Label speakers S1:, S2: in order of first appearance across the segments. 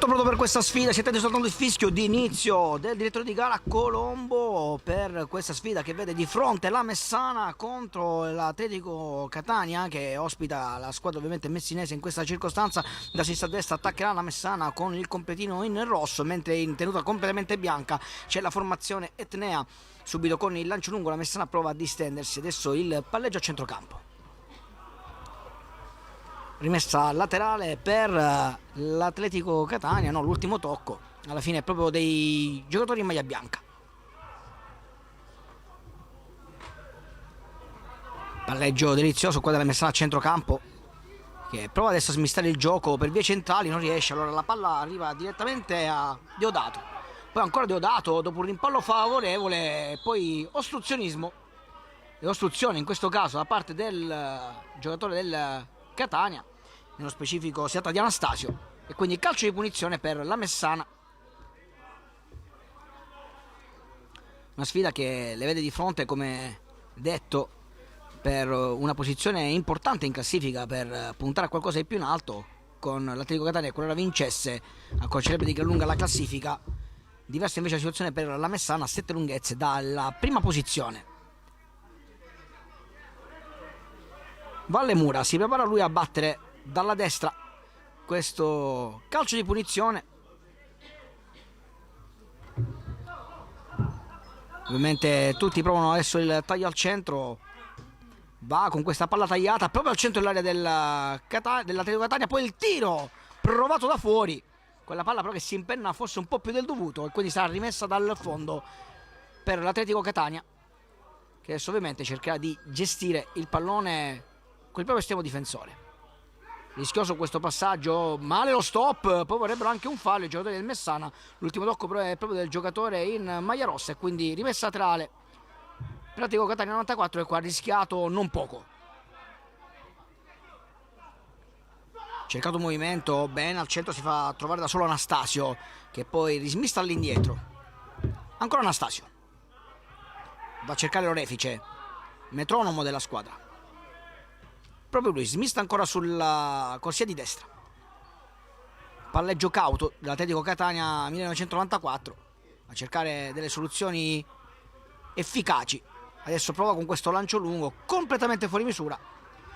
S1: Pronto per questa sfida, siete soltanto il fischio di inizio del direttore di gara Colombo per questa sfida che vede di fronte la Messana contro l'Atletico Catania, che ospita la squadra ovviamente messinese in questa circostanza. Da sinistra a destra attaccherà la Messana con il completino in rosso, mentre in tenuta completamente bianca c'è la formazione etnea. Subito con il lancio lungo la Messana prova a distendersi, adesso il palleggio a centrocampo. Rimessa laterale per l'Atletico Catania, no, l'ultimo tocco alla fine è proprio dei giocatori in maglia bianca. Palleggio delizioso qua della Messana a centrocampo, che prova adesso a smistare il gioco per vie centrali, non riesce, allora la palla arriva direttamente a Deodato, poi ancora Deodato dopo un rimpallo favorevole, poi ostruzionismo e ostruzione in questo caso da parte del giocatore del Catania, nello specifico si tratta di Anastasio, e quindi calcio di punizione per la Messana. Una sfida che le vede di fronte, come detto, per una posizione importante in classifica, per puntare a qualcosa di più in alto, con l'Atletico Catania che qualora vincesse accorcerebbe di gran lunga la classifica. Diversa invece la situazione per la Messana, a 7 lunghezze dalla prima posizione. Vallemura si prepara lui a battere dalla destra questo calcio di punizione. Ovviamente tutti provano adesso il taglio al centro, va con questa palla tagliata proprio al centro dell'area dell'Atletico Catania, poi il tiro provato da fuori, quella palla però che si impenna forse un po' più del dovuto e quindi sarà rimessa dal fondo per l'Atletico Catania, che adesso ovviamente cercherà di gestire il pallone con il proprio estremo difensore. Rischioso questo passaggio, male lo stop, poi vorrebbero anche un fallo i giocatori del Messana. L'ultimo tocco però è proprio del giocatore in maglia rossa e quindi rimessa laterale per l'Atletico Catania 94, e qua ha rischiato non poco. Cercato un movimento, bene, al centro si fa trovare da solo Anastasio, che poi rismista all'indietro. Ancora Anastasio, va a cercare l'orefice, metronomo della squadra. Proprio lui, smista ancora sulla corsia di destra. Palleggio cauto dell'Atletico Catania 1994, a cercare delle soluzioni efficaci. Adesso prova con questo lancio lungo, completamente fuori misura.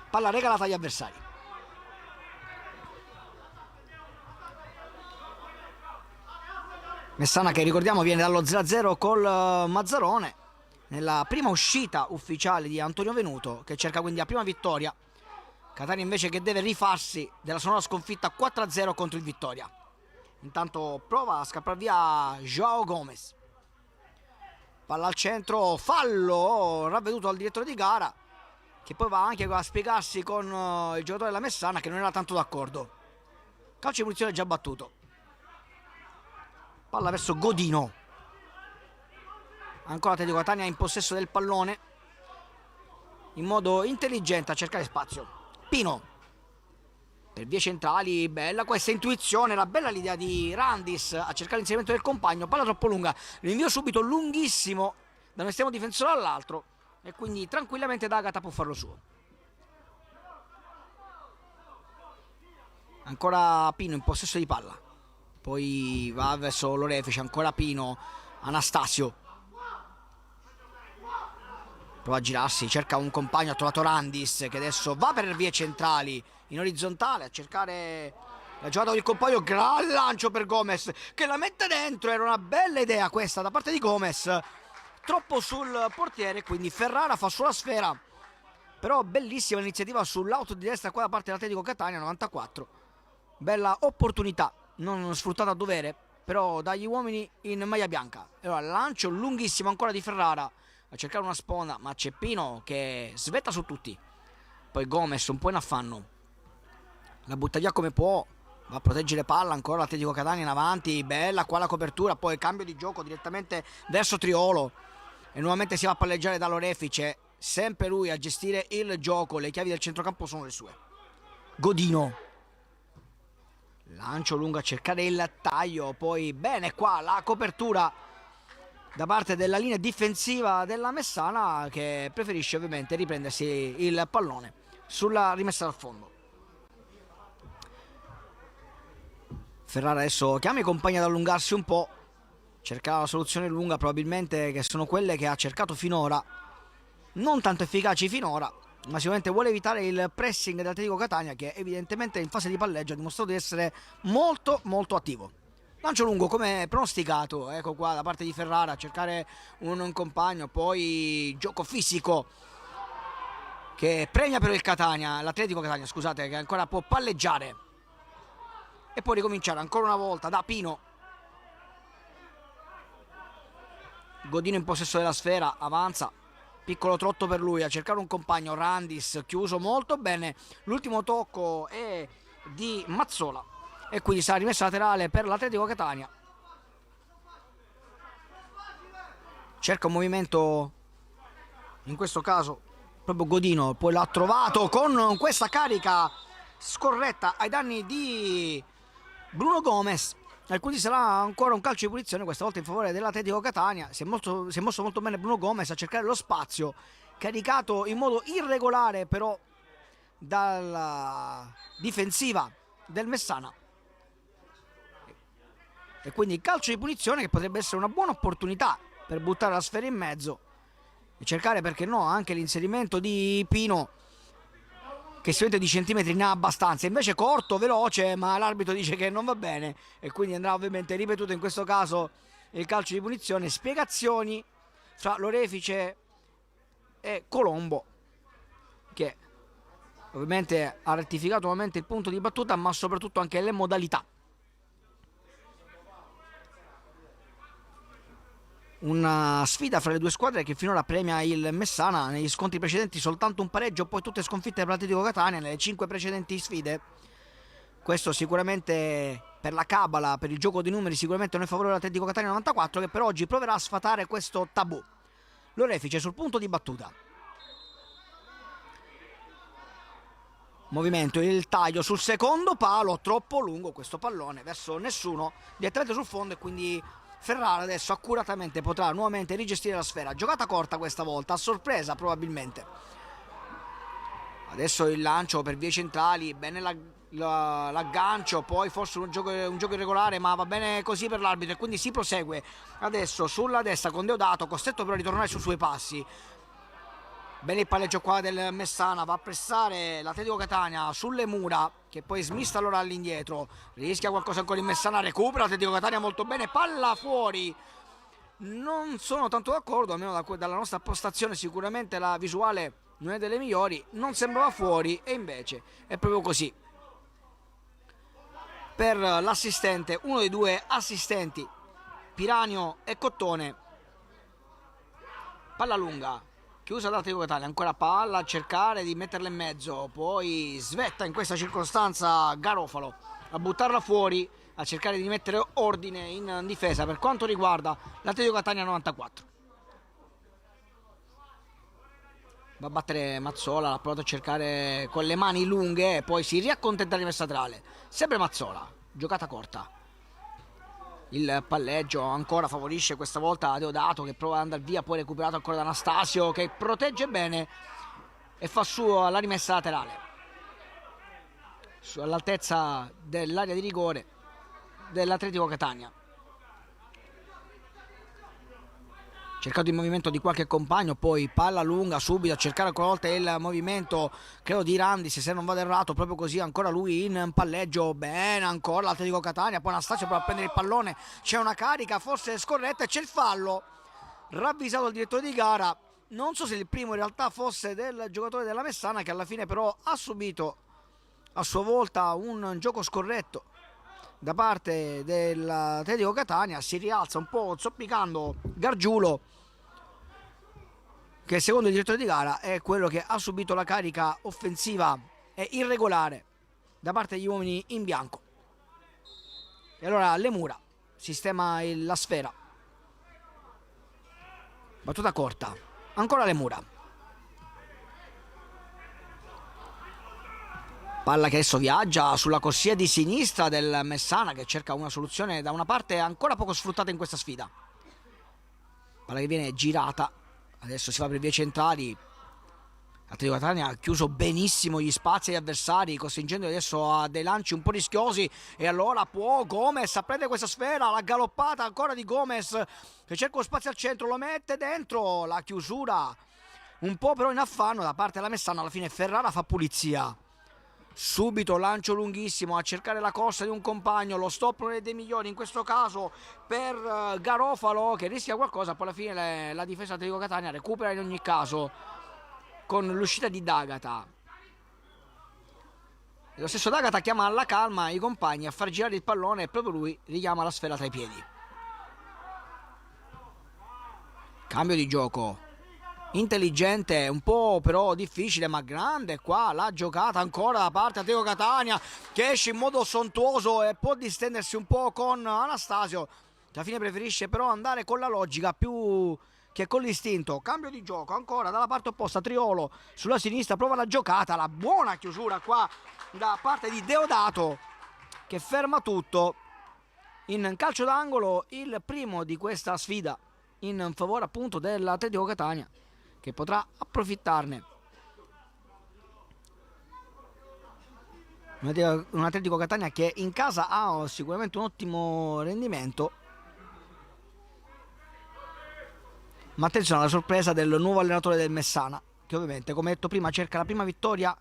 S1: Palla regalata agli avversari. Messana che ricordiamo viene dallo 0-0 col Mazzarone, nella prima uscita ufficiale di Antonio Venuto, che cerca quindi la prima vittoria. Catania invece che deve rifarsi della sonora sconfitta 4-0 contro il Vittoria. Intanto prova a scappare via Joao Gomez. Palla al centro, fallo ravveduto dal direttore di gara, che poi va anche a spiegarsi con il giocatore della Messana, che non era tanto d'accordo. Calcio di punizione già battuto. Palla verso Godino. Ancora Atletico Catania in possesso del pallone, in modo intelligente a cercare spazio. Pino per vie centrali, bella questa intuizione, era bella l'idea di Randis a cercare l'inserimento del compagno, palla troppo lunga, l'invio subito lunghissimo da un estremo difensore all'altro e quindi tranquillamente D'Agata può farlo suo. Ancora Pino in possesso di palla, poi va verso l'orefice, ancora Pino, Anastasio prova a girarsi, cerca un compagno, ha trovato Randis che adesso va per vie centrali in orizzontale a cercare la giocata con il compagno. Gran lancio per Gomez che la mette dentro, era una bella idea questa da parte di Gomez, troppo sul portiere, quindi Ferrara fa sulla sfera, però bellissima l'iniziativa sull'auto di destra qua da parte dell'Atletico Catania 94, bella opportunità non sfruttata a dovere però dagli uomini in maglia bianca. Allora lancio lunghissimo ancora di Ferrara a cercare una sponda, ma c'è Pino che svetta su tutti, poi Gomez un po' in affanno la butta via come può, va a proteggere palla, ancora l'Atletico Catania in avanti, bella qua la copertura, poi cambio di gioco direttamente verso Triolo e nuovamente si va a palleggiare dall'orefice, sempre lui a gestire il gioco, le chiavi del centrocampo sono le sue. Godino, lancio lungo a cercare il taglio, poi bene qua la copertura da parte della linea difensiva della Messana, che preferisce ovviamente riprendersi il pallone sulla rimessa dal fondo. Ferrara adesso chiama i compagni ad allungarsi un po', cerca la soluzione lunga, probabilmente, che sono quelle che ha cercato finora, non tanto efficaci finora, ma sicuramente vuole evitare il pressing dell'Atletico Catania, che evidentemente in fase di palleggio ha dimostrato di essere molto molto attivo. Lancio lungo come pronosticato, ecco qua da parte di Ferrara, a cercare un compagno, poi gioco fisico che premia però il Catania, l'Atletico Catania, scusate, che ancora può palleggiare e poi ricominciare ancora una volta da Pino. Godino in possesso della sfera, avanza, piccolo trotto per lui a cercare un compagno. Randis chiuso molto bene, l'ultimo tocco è di Mazzola e quindi sarà rimessa laterale per l'Atletico Catania. Cerca un movimento, in questo caso proprio Godino, poi l'ha trovato con questa carica scorretta ai danni di Bruno Gomez, e quindi sarà ancora un calcio di punizione, questa volta in favore dell'Atletico Catania. Si è mosso molto bene Bruno Gomez a cercare lo spazio, caricato in modo irregolare però dalla difensiva del Messana, e quindi calcio di punizione che potrebbe essere una buona opportunità per buttare la sfera in mezzo e cercare, perché no, anche l'inserimento di Pino, che sicuramente di centimetri ne ha abbastanza, invece corto, veloce, ma l'arbitro dice che non va bene e quindi andrà ovviamente ripetuto in questo caso il calcio di punizione. Spiegazioni fra Lorefice e Colombo, che ovviamente ha rettificato nuovamente il punto di battuta, ma soprattutto anche le modalità. Una sfida fra le due squadre che finora premia il Messana, negli scontri precedenti soltanto un pareggio, poi tutte sconfitte per l'Atletico Catania nelle 5 precedenti sfide. Questo sicuramente per la cabala, per il gioco di numeri, sicuramente non è favorevole all'Atletico Catania 94, che per oggi proverà a sfatare questo tabù. Lorefice sul punto di battuta, movimento, il taglio sul secondo palo, troppo lungo questo pallone verso nessuno, direttamente sul fondo, e quindi Ferrara adesso accuratamente potrà nuovamente rigestire la sfera. Giocata corta questa volta, a sorpresa probabilmente. Adesso il lancio per vie centrali, bene l'aggancio, poi forse un gioco irregolare, ma va bene così per l'arbitro e quindi si prosegue adesso sulla destra con Deodato, costretto però a ritornare sui suoi passi. Bene il palleggio qua del Messana, va a pressare l'Atletico Catania sulle mura, che poi smista allora all'indietro, rischia qualcosa ancora in Messana, recupera l'Atletico Catania molto bene, palla fuori. Non sono tanto d'accordo, almeno dalla nostra postazione sicuramente la visuale non è delle migliori, non sembrava fuori e invece è proprio così. Per l'assistente, uno dei due assistenti, Piranio e Cottone, palla lunga, chiusa dall'Atletico Catania, ancora palla a cercare di metterla in mezzo, poi svetta in questa circostanza Garofalo a buttarla fuori, a cercare di mettere ordine in difesa per quanto riguarda l'Atletico Catania 94. Va a battere Mazzola, l'ha provato a cercare con le mani lunghe e poi si riaccontenta di rimessa laterale, sempre Mazzola, giocata corta. Il palleggio ancora favorisce questa volta Deodato, che prova ad andare via, poi recuperato ancora da Anastasio, che protegge bene e fa sua la rimessa laterale all'altezza dell'area di rigore dell'Atletico Catania. Cercato il movimento di qualche compagno, poi palla lunga subito a cercare ancora una volta il movimento, credo di Randis, se non vado errato, proprio così, ancora lui in palleggio, bene ancora l'Atletico Catania, poi Anastasio prova a prendere il pallone, c'è una carica forse scorretta e c'è il fallo ravvisato dal direttore di gara. Non so se il primo in realtà fosse del giocatore della Messana, che alla fine però ha subito a sua volta un gioco scorretto da parte dell'Atletico Catania. Si rialza un po' zoppicando Gargiulo, che secondo il direttore di gara è quello che ha subito la carica offensiva e irregolare da parte degli uomini in bianco. E allora Lemura sistema la sfera, battuta corta, ancora Lemura, palla che adesso viaggia sulla corsia di sinistra del Messana, che cerca una soluzione da una parte ancora poco sfruttata in questa sfida. Palla che viene girata, adesso si va per vie centrali, Atletico Catania ha chiuso benissimo gli spazi agli avversari, costringendo adesso a dei lanci un po' rischiosi, e allora può Gomez a prendere questa sfera, la galoppata ancora di Gomez che cerca lo spazio al centro, lo mette dentro, la chiusura un po' però in affanno da parte della Messana. Alla fine Ferrara fa pulizia, subito lancio lunghissimo a cercare la corsa di un compagno, lo stop non è dei migliori in questo caso per Garofalo, che rischia qualcosa, poi alla fine la difesa Atletico Catania recupera in ogni caso con l'uscita di D'Agata. Lo stesso D'Agata chiama alla calma i compagni a far girare il pallone e proprio lui richiama la sfera tra i piedi. Cambio di gioco intelligente, un po' però difficile ma grande qua la giocata ancora da parte Atletico Catania, che esce in modo sontuoso e può distendersi un po' con Anastasio, che alla fine preferisce però andare con la logica più che con l'istinto. Cambio di gioco ancora dalla parte opposta, Triolo sulla sinistra prova la giocata, la buona chiusura qua da parte di Deodato che ferma tutto. In calcio d'angolo il primo di questa sfida in favore appunto dell'Atletico Catania, che potrà approfittarne. Un Atletico Catania che in casa ha sicuramente un ottimo rendimento, ma attenzione alla sorpresa del nuovo allenatore del Messana, che ovviamente, come detto prima, cerca la prima vittoria.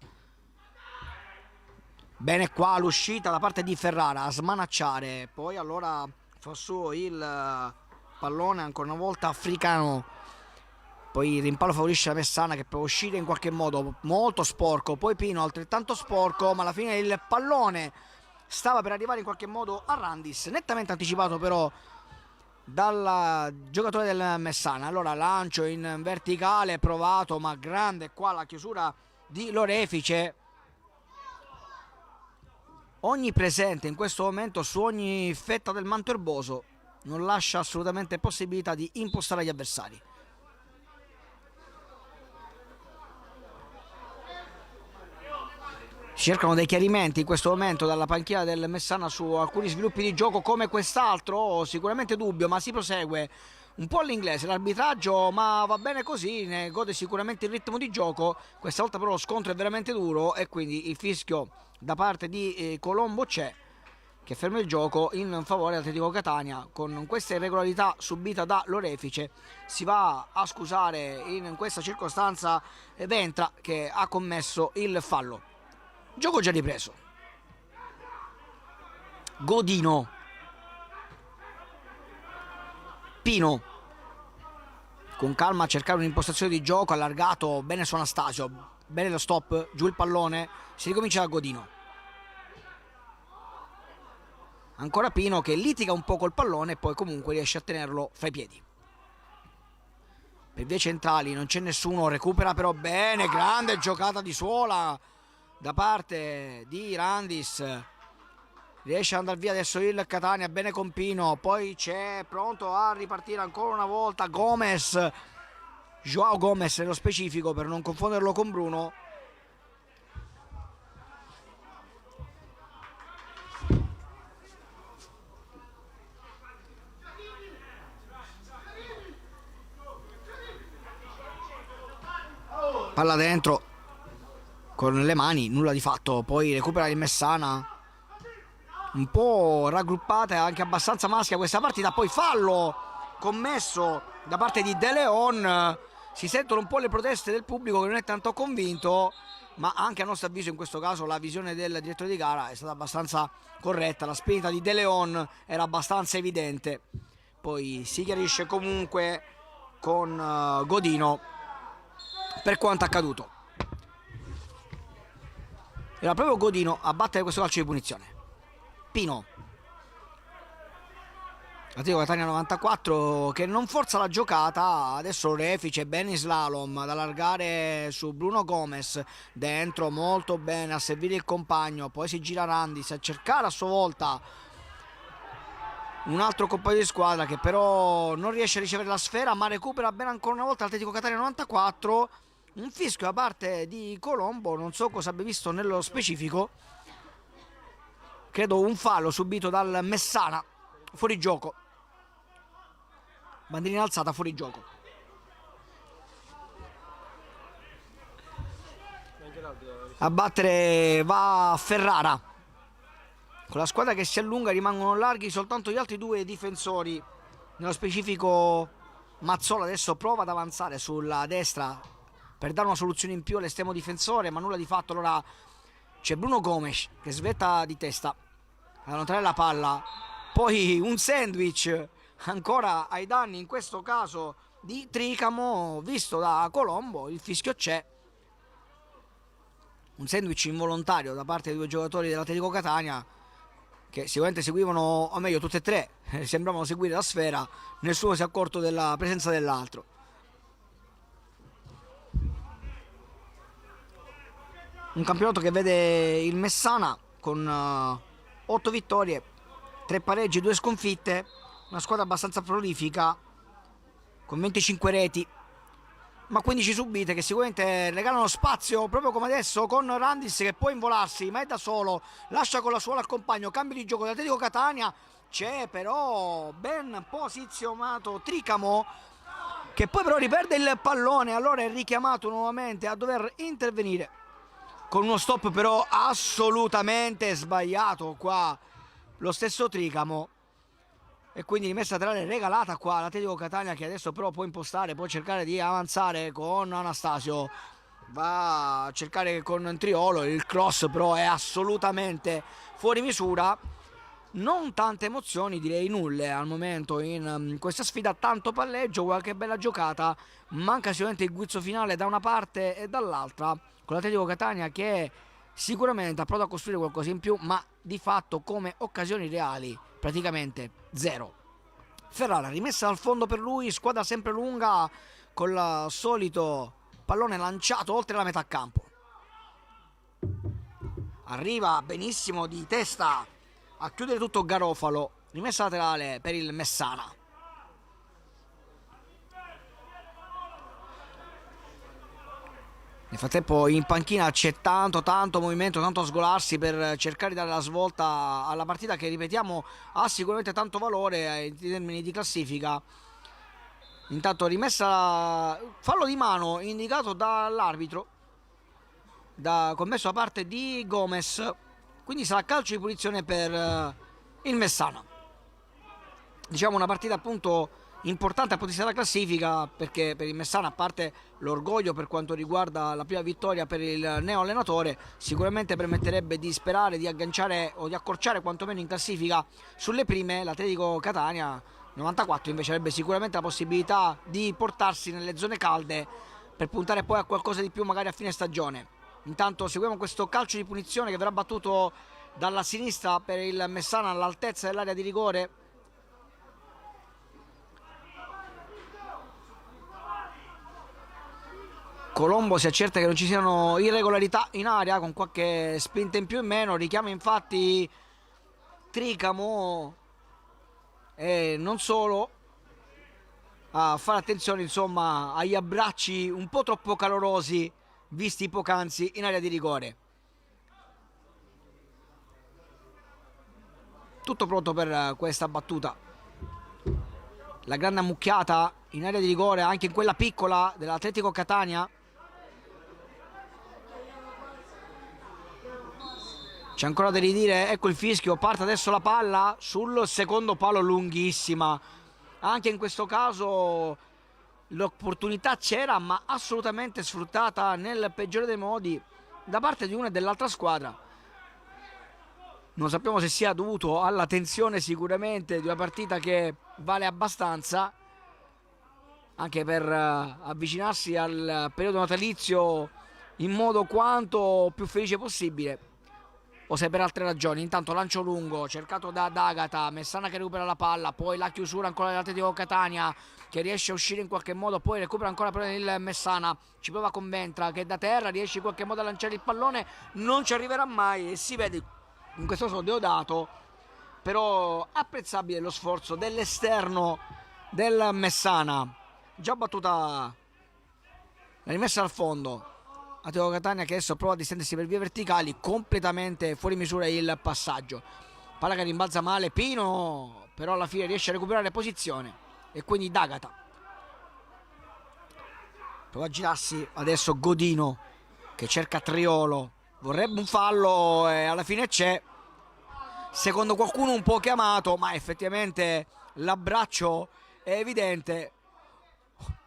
S1: Bene qua l'uscita da parte di Ferrara a smanacciare, poi allora fa su il pallone ancora una volta africano, poi il rimpallo favorisce la Messana che può uscire in qualche modo molto sporco, poi Pino altrettanto sporco, ma alla fine il pallone stava per arrivare in qualche modo a Randis, nettamente anticipato però dal giocatore del Messana. Allora lancio in verticale provato ma grande qua la chiusura di Lorefice, onnipresente in questo momento su ogni fetta del manto erboso, non lascia assolutamente possibilità di impostare gli avversari. Cercano dei chiarimenti in questo momento dalla panchina del Messana su alcuni sviluppi di gioco come quest'altro, sicuramente dubbio, ma si prosegue un po' all'inglese l'arbitraggio, ma va bene così, ne gode sicuramente il ritmo di gioco. Questa volta però lo scontro è veramente duro e quindi il fischio da parte di Colombo c'è, che ferma il gioco in favore dell'Atletico Catania. Con questa irregolarità subita da Lorefice si va a scusare in questa circostanza Ventra, che ha commesso il fallo. Gioco già ripreso. Godino, Pino con calma a cercare un'impostazione di gioco, allargato bene su Anastasio, bene lo stop, giù il pallone, si ricomincia da Godino. Ancora Pino che litiga un po' col pallone e poi comunque riesce a tenerlo fra i piedi. Per vie centrali non c'è nessuno, recupera però bene, grande giocata di suola da parte di Randis, riesce ad andare via adesso il Catania, bene con Pino, poi c'è pronto a ripartire ancora una volta Gomez, Joao Gomez nello specifico per non confonderlo con Bruno. Palla dentro con le mani, nulla di fatto, poi recupera il Messana, un po' raggruppata e anche abbastanza maschia questa partita, poi fallo commesso da parte di De Leon. Si sentono un po' le proteste del pubblico che non è tanto convinto, ma anche a nostro avviso in questo caso la visione del direttore di gara è stata abbastanza corretta, la spinta di De Leon era abbastanza evidente. Poi si chiarisce comunque con Godino per quanto accaduto. Era proprio Godino a battere questo calcio di punizione. Pino, Atletico Catania 94 che non forza la giocata, adesso Refice bene in slalom ad allargare su Bruno Gomez, dentro molto bene a servire il compagno, poi si gira Randis a cercare a sua volta un altro compagno di squadra che però non riesce a ricevere la sfera, ma recupera bene ancora una volta l'Atletico Catania 94. Un fischio da parte di Colombo, non so cosa abbia visto nello specifico, credo un fallo subito dal Messana, fuori gioco, bandierina alzata, fuori gioco. A battere va Ferrara. Con la squadra che si allunga rimangono larghi soltanto gli altri due difensori. Nello specifico Mazzola adesso prova ad avanzare sulla destra per dare una soluzione in più all'estremo difensore, ma nulla di fatto. Allora c'è Bruno Gomes che svetta di testa ad allontanare la palla. Poi un sandwich ancora ai danni, in questo caso di Tricamo, visto da Colombo. Il fischio c'è. Un sandwich involontario da parte dei due giocatori dell'Atletico Catania, che sicuramente seguivano, o meglio tutte e tre sembravano seguire la sfera. Nessuno si è accorto della presenza dell'altro. Un campionato che vede il Messana con 8 vittorie, 3 pareggi, 2 sconfitte. Una squadra abbastanza prolifica con 25 reti ma 15 subite, che sicuramente regalano spazio, proprio come adesso con Randis che può involarsi ma è da solo, lascia con la suola al compagno, cambio di gioco dell'Atletico Catania. C'è però ben posizionato Tricamo, che poi però riperde il pallone, allora è richiamato nuovamente a dover intervenire con uno stop però assolutamente sbagliato qua lo stesso Tricamo, e quindi rimessa laterale regalata qua all'Atletico Catania, che adesso però può impostare, può cercare di avanzare con Anastasio, va a cercare con Triolo, il cross però è assolutamente fuori misura. Non tante emozioni, direi nulle al momento in questa sfida, tanto palleggio, qualche bella giocata, manca sicuramente il guizzo finale da una parte e dall'altra, con l'Atletico Catania che sicuramente ha provato a costruire qualcosa in più, ma di fatto come occasioni reali praticamente zero. Ferrara rimessa al fondo per lui, squadra sempre lunga con il solito pallone lanciato oltre la metà campo. Arriva benissimo di testa a chiudere tutto Garofalo, rimessa laterale per il Messana. Nel frattempo in panchina c'è tanto movimento, tanto sgolarsi per cercare di dare la svolta alla partita, che ripetiamo ha sicuramente tanto valore in termini di classifica. Intanto rimessa, fallo di mano indicato dall'arbitro, commesso da parte di Gomez, quindi sarà calcio di punizione per il Messana. Diciamo una partita appunto importante dal punto di vista della classifica, perché per il Messana, a parte l'orgoglio per quanto riguarda la prima vittoria per il neo allenatore, sicuramente permetterebbe di sperare di agganciare o di accorciare quantomeno in classifica sulle prime. L'Atletico Catania 94 invece avrebbe sicuramente la possibilità di portarsi nelle zone calde per puntare poi a qualcosa di più magari a fine stagione. Intanto seguiamo questo calcio di punizione che verrà battuto dalla sinistra per il Messana all'altezza dell'area di rigore. Colombo si accerta che non ci siano irregolarità in area, con qualche spinta in più o in meno. Richiama infatti Tricamo e non solo a fare attenzione insomma agli abbracci un po' troppo calorosi visti poc'anzi in area di rigore. Tutto pronto per questa battuta. La grande ammucchiata in area di rigore, anche in quella piccola dell'Atletico Catania. C'è ancora da ridire, ecco il fischio, parte adesso la palla sul secondo palo, lunghissima. Anche in questo caso l'opportunità c'era, ma assolutamente sfruttata nel peggiore dei modi da parte di una e dell'altra squadra. Non sappiamo se sia dovuto alla tensione sicuramente di una partita che vale abbastanza, anche per avvicinarsi al periodo natalizio in modo quanto più felice possibile, o se per altre ragioni. Intanto lancio lungo cercato da D'Agata, Messana che recupera la palla, poi la chiusura ancora dell'Atletico Catania che riesce a uscire in qualche modo, poi recupera ancora per il Messana, ci prova con Ventra che da terra riesce in qualche modo a lanciare il pallone, non ci arriverà mai e si vede in questo caso Deodato, però apprezzabile lo sforzo dell'esterno del Messana. Già battuta la rimessa al fondo, Atletico Catania che adesso prova a distendersi per vie verticali, completamente fuori misura il passaggio, palla che rimbalza male, Pino però alla fine riesce a recuperare posizione e quindi D'Agata prova a girarsi adesso Godino che cerca Triolo, vorrebbe un fallo e alla fine c'è, secondo qualcuno un po' chiamato, ma effettivamente l'abbraccio è evidente,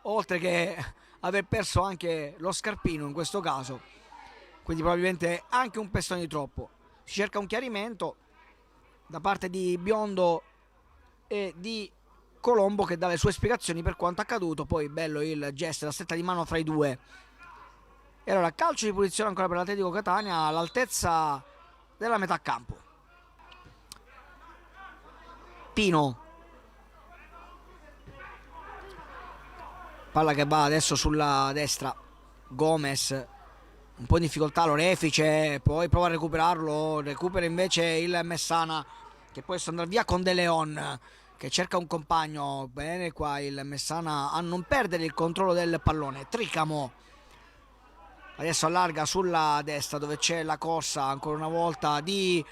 S1: oltre che aver perso anche lo scarpino in questo caso, quindi probabilmente anche un pestone di troppo. Si cerca un chiarimento da parte di Biondo e di Colombo, che dà le sue spiegazioni per quanto accaduto. Poi bello il gesto, la stretta di mano fra i due. E allora calcio di punizione ancora per l'Atletico Catania all'altezza della metà campo. Pino, palla che va adesso sulla destra, Gomez un po' in difficoltà, l'orefice, poi prova a recuperarlo, recupera invece il Messana, che può andare via con De Leon che cerca un compagno. Bene qua il Messana a non perdere il controllo del pallone. Tricamo adesso allarga sulla destra dove c'è la corsa ancora una volta di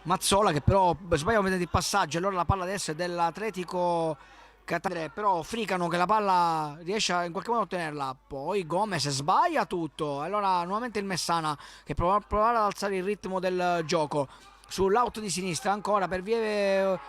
S1: Mazzola, che però sbaglia il passaggio. Allora la palla adesso è dell'Atletico Catania, però Fricano che la palla riesce in qualche modo a ottenerla, poi Gomez sbaglia tutto. Allora nuovamente il Messana che provare ad alzare il ritmo del gioco sull'auto di sinistra ancora per vie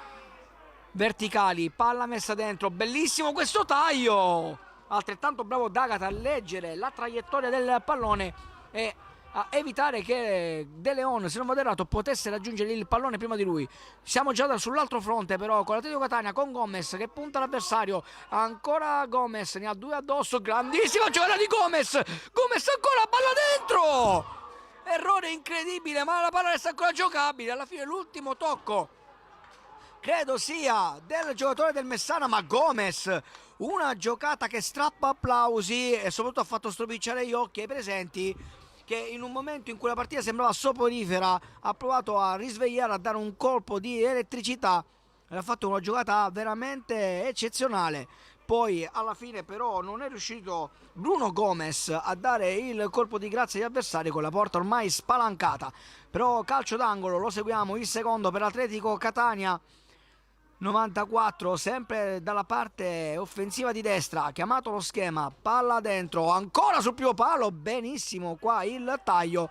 S1: verticali, palla messa dentro, bellissimo questo taglio, altrettanto bravo D'Agata a leggere la traiettoria del pallone e a evitare che De Leon, se non vado errato, potesse raggiungere il pallone prima di lui. Siamo già sull'altro fronte però con l'Atletico Catania, con Gomez che punta l'avversario, ancora Gomez, ne ha due addosso, grandissima giocata di Gomez, Gomez ancora, palla dentro, errore incredibile, ma la palla resta ancora giocabile. Alla fine l'ultimo tocco credo sia del giocatore del Messana, ma Gomez, una giocata che strappa applausi e soprattutto ha fatto stropicciare gli occhi ai presenti, che in un momento in cui la partita sembrava soporifera ha provato a risvegliare, a dare un colpo di elettricità e ha fatto una giocata veramente eccezionale. Poi alla fine però non è riuscito Bruno Gomez a dare il colpo di grazia agli avversari con la porta ormai spalancata. Però calcio d'angolo, lo seguiamo, il secondo per l'Atletico Catania, 94, sempre dalla parte offensiva di destra, chiamato lo schema, palla dentro, ancora sul primo palo, benissimo qua il taglio,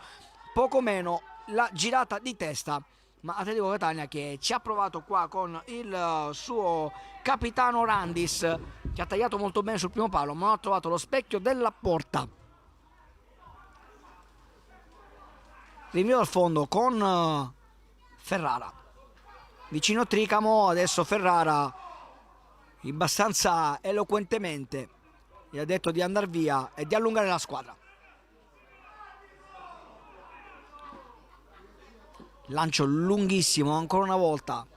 S1: poco meno la girata di testa, ma Atletico Catania che ci ha provato qua con il suo capitano Randis, che ha tagliato molto bene sul primo palo, ma non ha trovato lo specchio della porta. Rinvio al fondo con Ferrara, vicino Tricamo, adesso Ferrara abbastanza eloquentemente gli ha detto di andare via e di allungare la squadra. Lancio lunghissimo ancora una volta,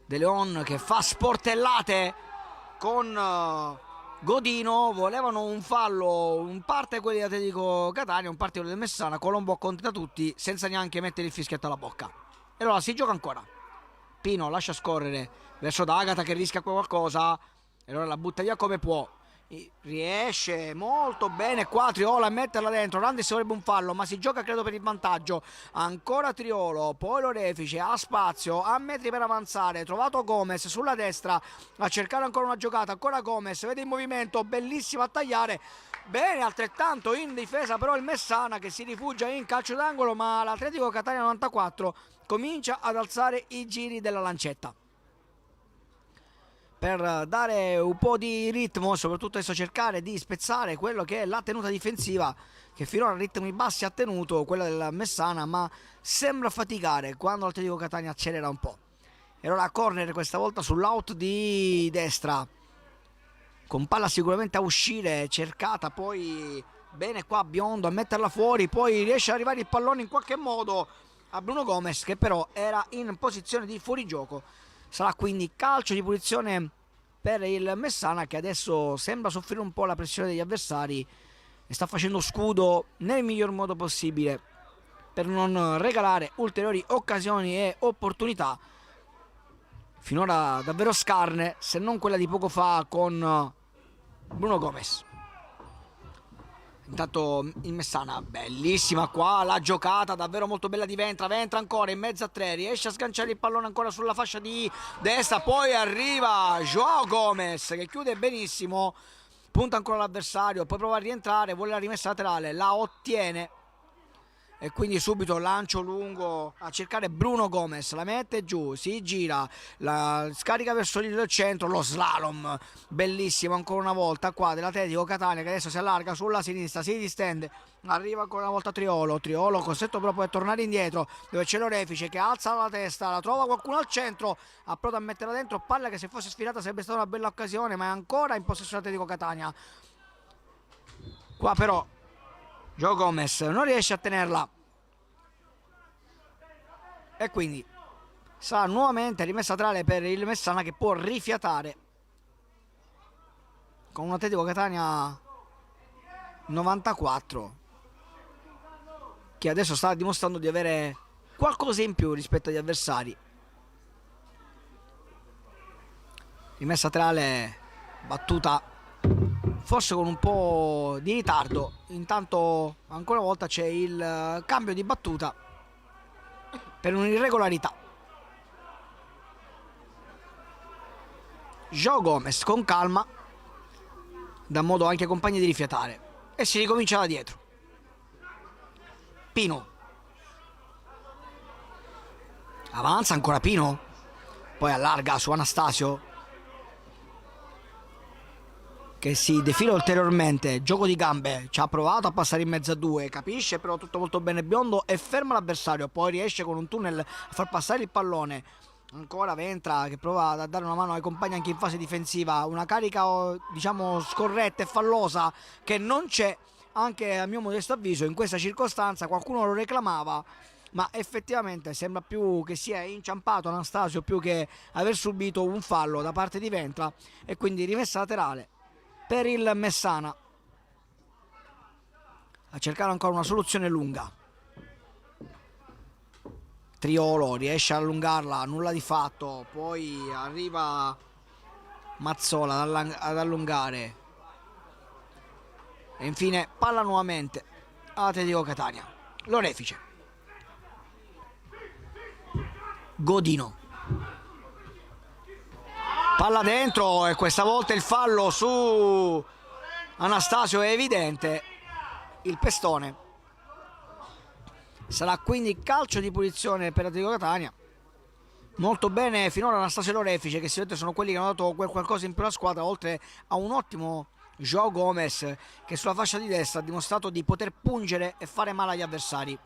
S1: De Leon che fa sportellate con Godino, volevano un fallo, un parte quelli di Atletico Catania, un parte quelli del Messana, Colombo accontenta tutti senza neanche mettere il fischietto alla bocca. E allora si gioca ancora. Pino lascia scorrere verso D'Agata che rischia qualcosa e allora la butta via come può, riesce molto bene qua Triolo a metterla dentro. Randis vorrebbe un fallo ma si gioca credo per il vantaggio, ancora Triolo, poi l'orefice ha spazio, ha metri per avanzare, trovato Gomez sulla destra a cercare ancora una giocata, ancora Gomez, vede il movimento, bellissimo a tagliare bene, altrettanto in difesa però il Messana che si rifugia in calcio d'angolo, ma l'Atletico Catania 94 comincia ad alzare i giri della lancetta per dare un po' di ritmo, soprattutto adesso cercare di spezzare quello che è la tenuta difensiva che finora a ritmi bassi ha tenuto quella della Messana, ma sembra faticare quando l'Atletico Catania accelera un po'. E allora corner questa volta sull'out di destra con palla sicuramente a uscire, cercata poi bene qua Biondo a metterla fuori, poi riesce ad arrivare il pallone in qualche modo a Bruno Gomez che però era in posizione di fuorigioco. Sarà quindi calcio di punizione per il Messana che adesso sembra soffrire un po' la pressione degli avversari e sta facendo scudo nel miglior modo possibile per non regalare ulteriori occasioni e opportunità, finora davvero scarne se non quella di poco fa con Bruno Gomez. Intanto il Messana, bellissima qua la giocata, davvero molto bella di Ventra ancora in mezzo a tre, riesce a sganciare il pallone ancora sulla fascia di destra, poi arriva Joao Gomez che chiude benissimo, punta ancora l'avversario, poi prova a rientrare, vuole la rimessa laterale, la ottiene e quindi subito lancio lungo a cercare Bruno Gomez, la mette giù, si gira, la scarica verso il centro, lo slalom bellissimo ancora una volta qua dell'Atletico Catania, che adesso si allarga sulla sinistra, si distende, arriva ancora una volta Triolo costretto proprio a tornare indietro dove c'è l'Orefice che alza la testa, la trova qualcuno al centro, approda a metterla dentro, palla che se fosse sfilata sarebbe stata una bella occasione, ma è ancora in possesso dell'Atletico Catania. Qua però Joe Gomez non riesce a tenerla e quindi sarà nuovamente rimessa laterale per il Messana, che può rifiatare con un Atletico Catania 94 che adesso sta dimostrando di avere qualcosa in più rispetto agli avversari. Rimessa laterale battuta forse con un po' di ritardo, intanto ancora una volta c'è il cambio di battuta per un'irregolarità. Joe Gomez con calma dà modo anche ai compagni di rifiatare e si ricomincia da dietro. Pino avanza ancora Pino, poi allarga su Anastasio che si defila ulteriormente, gioco di gambe, ci ha provato a passare in mezzo a due, capisce però tutto molto bene Biondo e ferma l'avversario, poi riesce con un tunnel a far passare il pallone. Ancora Ventra che prova a dare una mano ai compagni anche in fase difensiva, una carica diciamo scorretta e fallosa che non c'è, anche a mio modesto avviso in questa circostanza qualcuno lo reclamava, ma effettivamente sembra più che sia inciampato Anastasio più che aver subito un fallo da parte di Ventra e quindi rimessa laterale per il Messana a cercare ancora una soluzione lunga. Triolo riesce ad allungarla, nulla di fatto, poi arriva Mazzola ad allungare e infine palla nuovamente all'Atletico Catania. L'Orefice, Godino, palla dentro e questa volta il fallo su Anastasio è evidente, il pestone. Sarà quindi calcio di punizione per l'Atletico Catania. Molto bene finora Anastasio e l'Orefice, che sicuramente sono quelli che hanno dato qualcosa in più alla squadra, oltre a un ottimo Joao Gomez che sulla fascia di destra ha dimostrato di poter pungere e fare male agli avversari.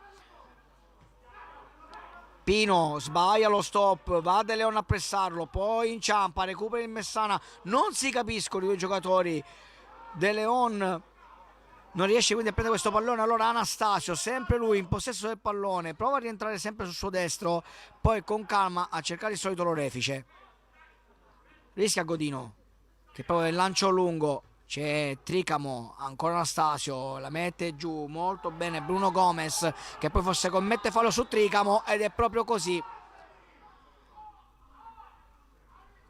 S1: Pino sbaglia lo stop, va De Leon a pressarlo, poi inciampa, recupera il Messana, non si capiscono i due giocatori. De Leon non riesce quindi a prendere questo pallone, allora Anastasio, sempre lui in possesso del pallone, prova a rientrare sempre sul suo destro, poi con calma a cercare il solito l'Orefice. Rischia Godino, che poi il lancio lungo, c'è Tricamo, ancora Anastasio, la mette giù, molto bene Bruno Gomez, che poi forse commette fallo su Tricamo ed è proprio così.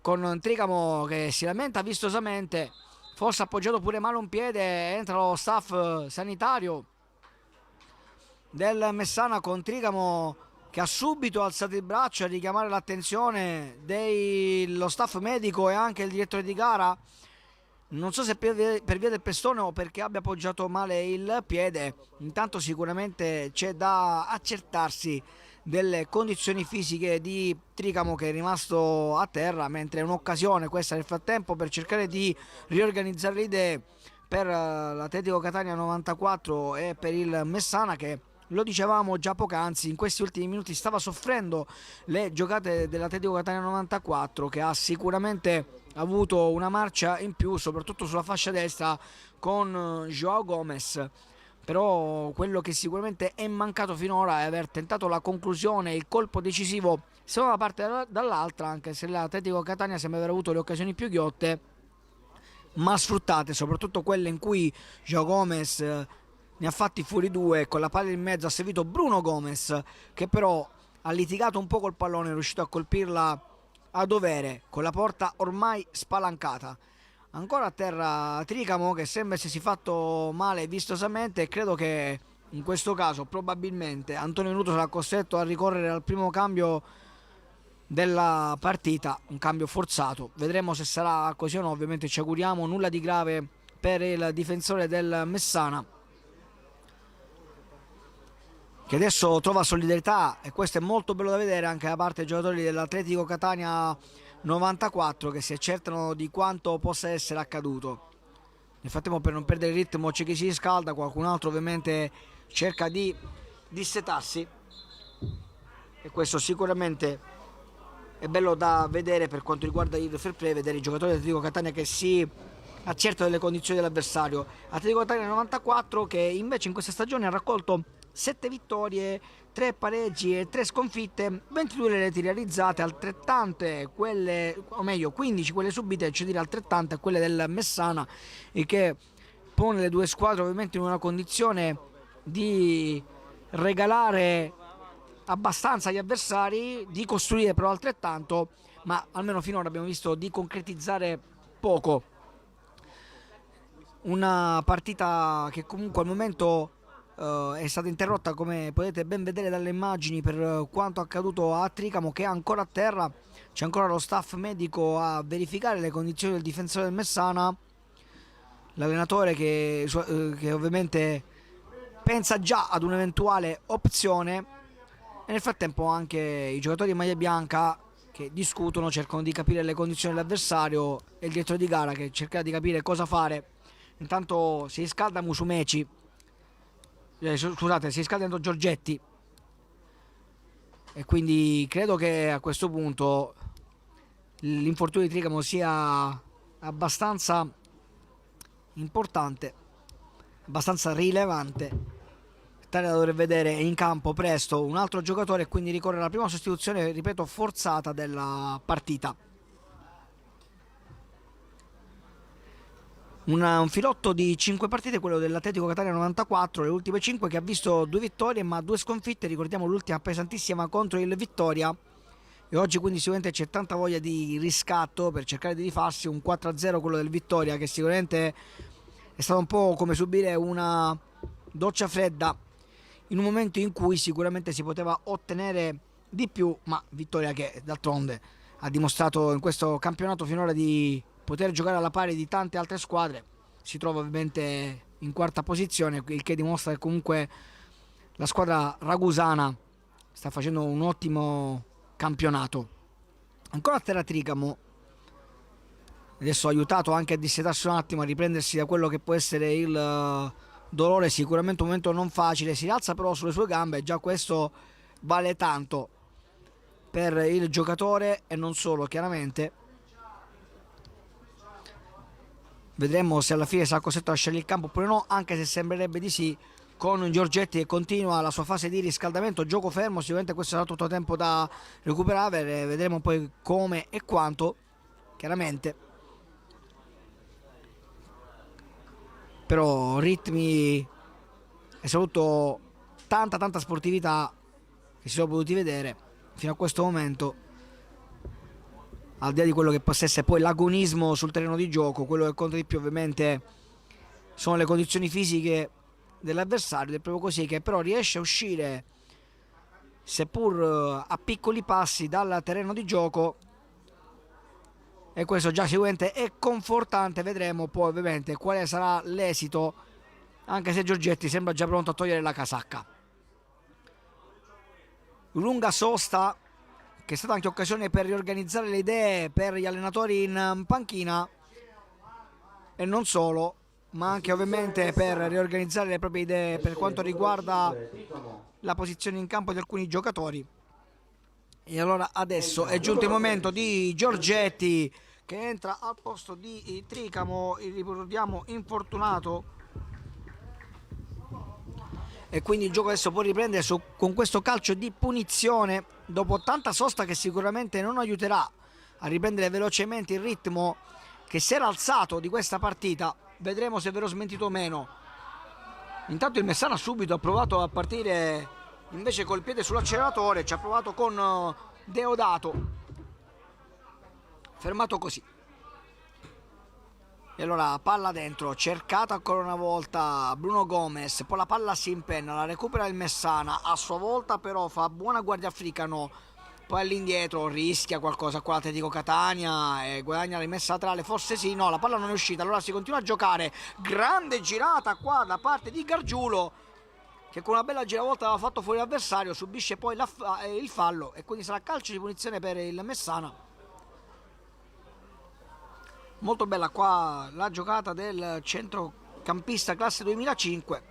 S1: Con Tricamo che si lamenta vistosamente, forse ha appoggiato pure male un piede, entra lo staff sanitario del Messana con Tricamo che ha subito alzato il braccio a richiamare l'attenzione dello staff medico e anche il direttore di gara. Non so se per via del pestone o perché abbia appoggiato male il piede. Intanto sicuramente c'è da accertarsi delle condizioni fisiche di Tricamo, che è rimasto a terra, mentre è un'occasione questa nel frattempo per cercare di riorganizzare le idee per l'Atletico Catania 94 e per il Messana, che lo dicevamo già poc'anzi, in questi ultimi minuti stava soffrendo le giocate dell'Atletico Catania 94, che ha sicuramente avuto una marcia in più soprattutto sulla fascia destra con Joao Gomez. Però quello che sicuramente è mancato finora è aver tentato la conclusione, il colpo decisivo sia da una parte che dall'altra, anche se l'Atletico Catania sembra aver avuto le occasioni più ghiotte ma sfruttate, soprattutto quelle in cui Joao Gomez ne ha fatti fuori due, con la palla in mezzo ha servito Bruno Gomez, che però ha litigato un po' col pallone, è riuscito a colpirla a dovere con la porta ormai spalancata. Ancora a terra Tricamo, che sembra essersi fatto male vistosamente, e credo che in questo caso probabilmente Antonio Venuto sarà costretto a ricorrere al primo cambio della partita, un cambio forzato. Vedremo se sarà così o no, ovviamente ci auguriamo nulla di grave per il difensore del Messana, che adesso trova solidarietà, e questo è molto bello da vedere anche da parte dei giocatori dell'Atletico Catania 94, che si accertano di quanto possa essere accaduto. Nel frattempo, per non perdere il ritmo, c'è chi si scalda, qualcun altro ovviamente cerca di dissetarsi, e questo sicuramente è bello da vedere per quanto riguarda il fair play, vedere i giocatori dell'Atletico Catania che si accertano delle condizioni dell'avversario. Atletico Catania 94 che invece in questa stagione ha raccolto 7 vittorie, 3 pareggi e 3 sconfitte, 22 le reti realizzate, altrettante quelle, o meglio 15 quelle subite, cioè dire altrettante quelle del Messana, il che pone le due squadre ovviamente in una condizione di regalare abbastanza agli avversari, di costruire però altrettanto, ma almeno finora abbiamo visto di concretizzare poco. Una partita che comunque al momento è stata interrotta, come potete ben vedere dalle immagini, per quanto accaduto a Tricamo, che è ancora a terra. C'è ancora lo staff medico a verificare le condizioni del difensore del Messana, l'allenatore che ovviamente pensa già ad un'eventuale opzione, e nel frattempo anche i giocatori in maglia bianca che discutono, cercano di capire le condizioni dell'avversario, e il direttore di gara che cerca di capire cosa fare. Intanto si riscalda Musumeci, scusate, si riscalda dentro Giorgetti, e quindi credo che a questo punto l'infortunio di Tricamo sia abbastanza importante, abbastanza rilevante, tale da dover vedere in campo presto un altro giocatore e quindi ricorrere alla prima sostituzione, ripeto, forzata della partita. Un filotto di 5 partite, quello dell'Atletico Catania 94, le ultime 5, che ha visto 2 vittorie ma 2 sconfitte. Ricordiamo l'ultima pesantissima contro il Vittoria, e oggi quindi sicuramente c'è tanta voglia di riscatto per cercare di rifarsi un 4-0, quello del Vittoria, che sicuramente è stato un po' come subire una doccia fredda in un momento in cui sicuramente si poteva ottenere di più, ma Vittoria che d'altronde ha dimostrato in questo campionato finora di poter giocare alla pari di tante altre squadre, si trova ovviamente in quarta posizione, il che dimostra che comunque la squadra ragusana sta facendo un ottimo campionato. Ancora a terra Tricamo, adesso aiutato anche a dissetarsi un attimo, a riprendersi da quello che può essere il dolore, sicuramente un momento non facile, si rialza però sulle sue gambe, e già questo vale tanto per il giocatore e non solo, chiaramente. Vedremo se alla fine sarà costretto a lasciare il campo oppure no, anche se sembrerebbe di sì, con Giorgetti che continua la sua fase di riscaldamento, gioco fermo. Sicuramente questo sarà tutto tempo da recuperare, vedremo poi come e quanto, chiaramente. Però ritmi e soprattutto tanta sportività che si sono potuti vedere fino a questo momento, al di là di quello che possa essere poi l'agonismo sul terreno di gioco. Quello che conta di più ovviamente sono le condizioni fisiche dell'avversario, ed è proprio così che però riesce a uscire, seppur a piccoli passi, dal terreno di gioco, e questo già sicuramente è confortante. Vedremo poi ovviamente quale sarà l'esito, anche se Giorgetti sembra già pronto a togliere la casacca. Lunga sosta che è stata anche occasione per riorganizzare le idee per gli allenatori in panchina, e non solo, ma anche ovviamente per riorganizzare le proprie idee per quanto riguarda la posizione in campo di alcuni giocatori. E allora adesso è giunto il momento di Giorgetti, che entra al posto di Tricamo, ricordiamo infortunato, e quindi il gioco adesso può riprendere con questo calcio di punizione, dopo tanta sosta che sicuramente non aiuterà a riprendere velocemente il ritmo che si era alzato di questa partita. Vedremo se verrò smentito o meno. Intanto il Messana subito ha provato a partire invece col piede sull'acceleratore, ci ha provato con Deodato, fermato così. E allora palla dentro, cercata ancora una volta Bruno Gomez, poi la palla si impenna, la recupera il Messana, a sua volta però fa buona guardia Africano, poi all'indietro rischia qualcosa qua l'Atletico Catania e guadagna la rimessa laterale, forse sì, no, la palla non è uscita, allora si continua a giocare, grande girata qua da parte di Gargiulo, che con una bella giravolta aveva fatto fuori l'avversario, subisce poi il fallo e quindi sarà calcio di punizione per il Messana. Molto bella qua la giocata del centrocampista classe 2005.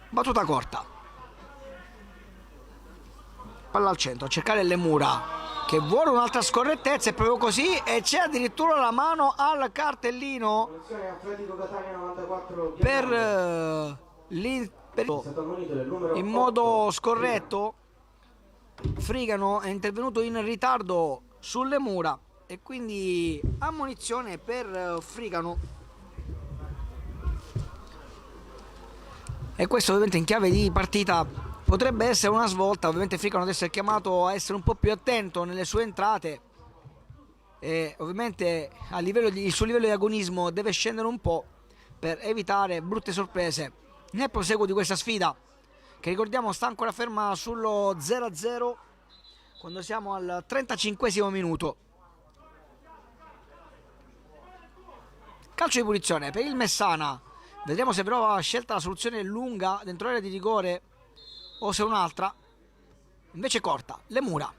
S1: Battuta corta, palla al centro, a cercare le mura che vuole un'altra scorrettezza, è proprio così, e c'è addirittura la mano al cartellino per in modo scorretto. Frigano è intervenuto in ritardo sulle mura e quindi ammonizione per Frigano, e questo ovviamente in chiave di partita potrebbe essere una svolta. Ovviamente Fricano deve essere chiamato a essere un po' più attento nelle sue entrate e ovviamente il suo livello di agonismo deve scendere un po' per evitare brutte sorprese nel proseguo di questa sfida, che ricordiamo sta ancora ferma sullo 0-0 quando siamo al 35esimo minuto. Calcio di punizione per il Messana. Vedremo se però ha scelta la soluzione lunga dentro l'area di rigore o se un'altra, invece corta, le mura.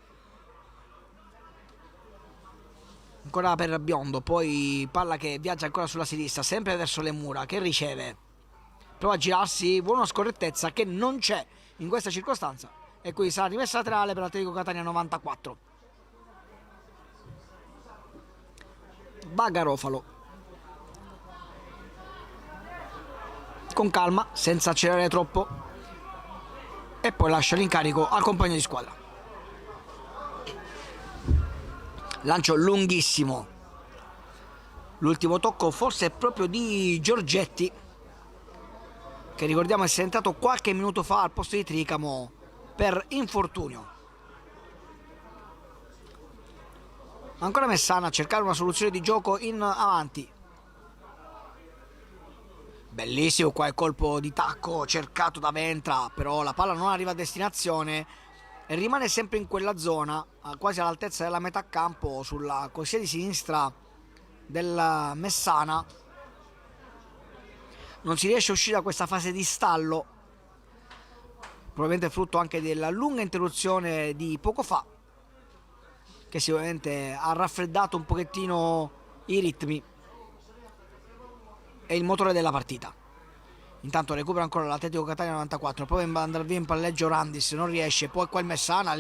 S1: Ancora per Biondo, poi palla che viaggia ancora sulla sinistra, sempre verso le mura, che riceve. Prova a girarsi, vuole una scorrettezza che non c'è in questa circostanza e qui sarà rimessa laterale per l'Atletico Catania 94. Bagarofalo. Con calma, senza accelerare troppo, e poi lascia l'incarico al compagno di squadra. Lancio lunghissimo, l'ultimo tocco forse è proprio di Giorgetti, che ricordiamo essere entrato qualche minuto fa al posto di Tricamo per infortunio. Ancora Messana a cercare una soluzione di gioco in avanti. Bellissimo qua il colpo di tacco cercato da Ventra, però la palla non arriva a destinazione e rimane sempre in quella zona, quasi all'altezza della metà campo, sulla corsia di sinistra della Messana. Non si riesce a uscire da questa fase di stallo, probabilmente frutto anche della lunga interruzione di poco fa, che sicuramente ha raffreddato un pochettino i ritmi e il motore della partita. Intanto recupera ancora l'Atletico Catania 94, prova ad andare via in palleggio Randis, non riesce, poi qua il Messana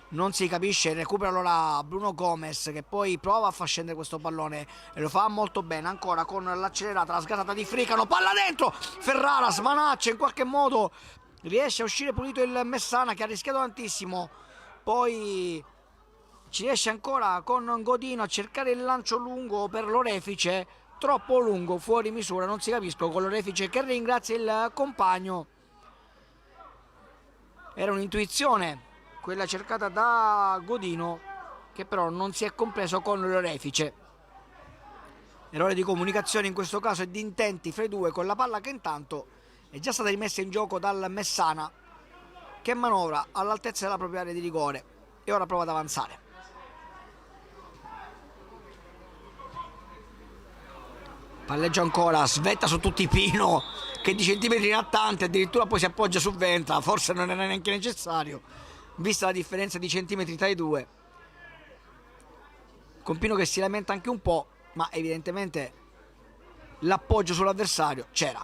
S1: non si capisce, recupera allora Bruno Gomez, che poi prova a far scendere questo pallone e lo fa molto bene, ancora con l'accelerata, la sgasata di Fricano, palla dentro, Ferrara smanaccia, in qualche modo riesce a uscire pulito il Messana, che ha rischiato tantissimo, poi ci riesce ancora con Godino a cercare il lancio lungo per l'orefice, troppo lungo, fuori misura, non si capisco, con l'orefice che ringrazia il compagno. Era un'intuizione quella cercata da Godino, che però non si è compreso con l'orefice. Errore di comunicazione in questo caso e di intenti fra i due, con la palla che intanto è già stata rimessa in gioco dal Messana, che manovra all'altezza della propria area di rigore e ora prova ad avanzare. Palleggia ancora, svetta su tutti Pino, che di centimetri ne ha tanti, addirittura poi si appoggia su Ventra, forse non era neanche necessario, vista la differenza di centimetri tra i due. Con Pino che si lamenta anche un po', ma evidentemente l'appoggio sull'avversario c'era.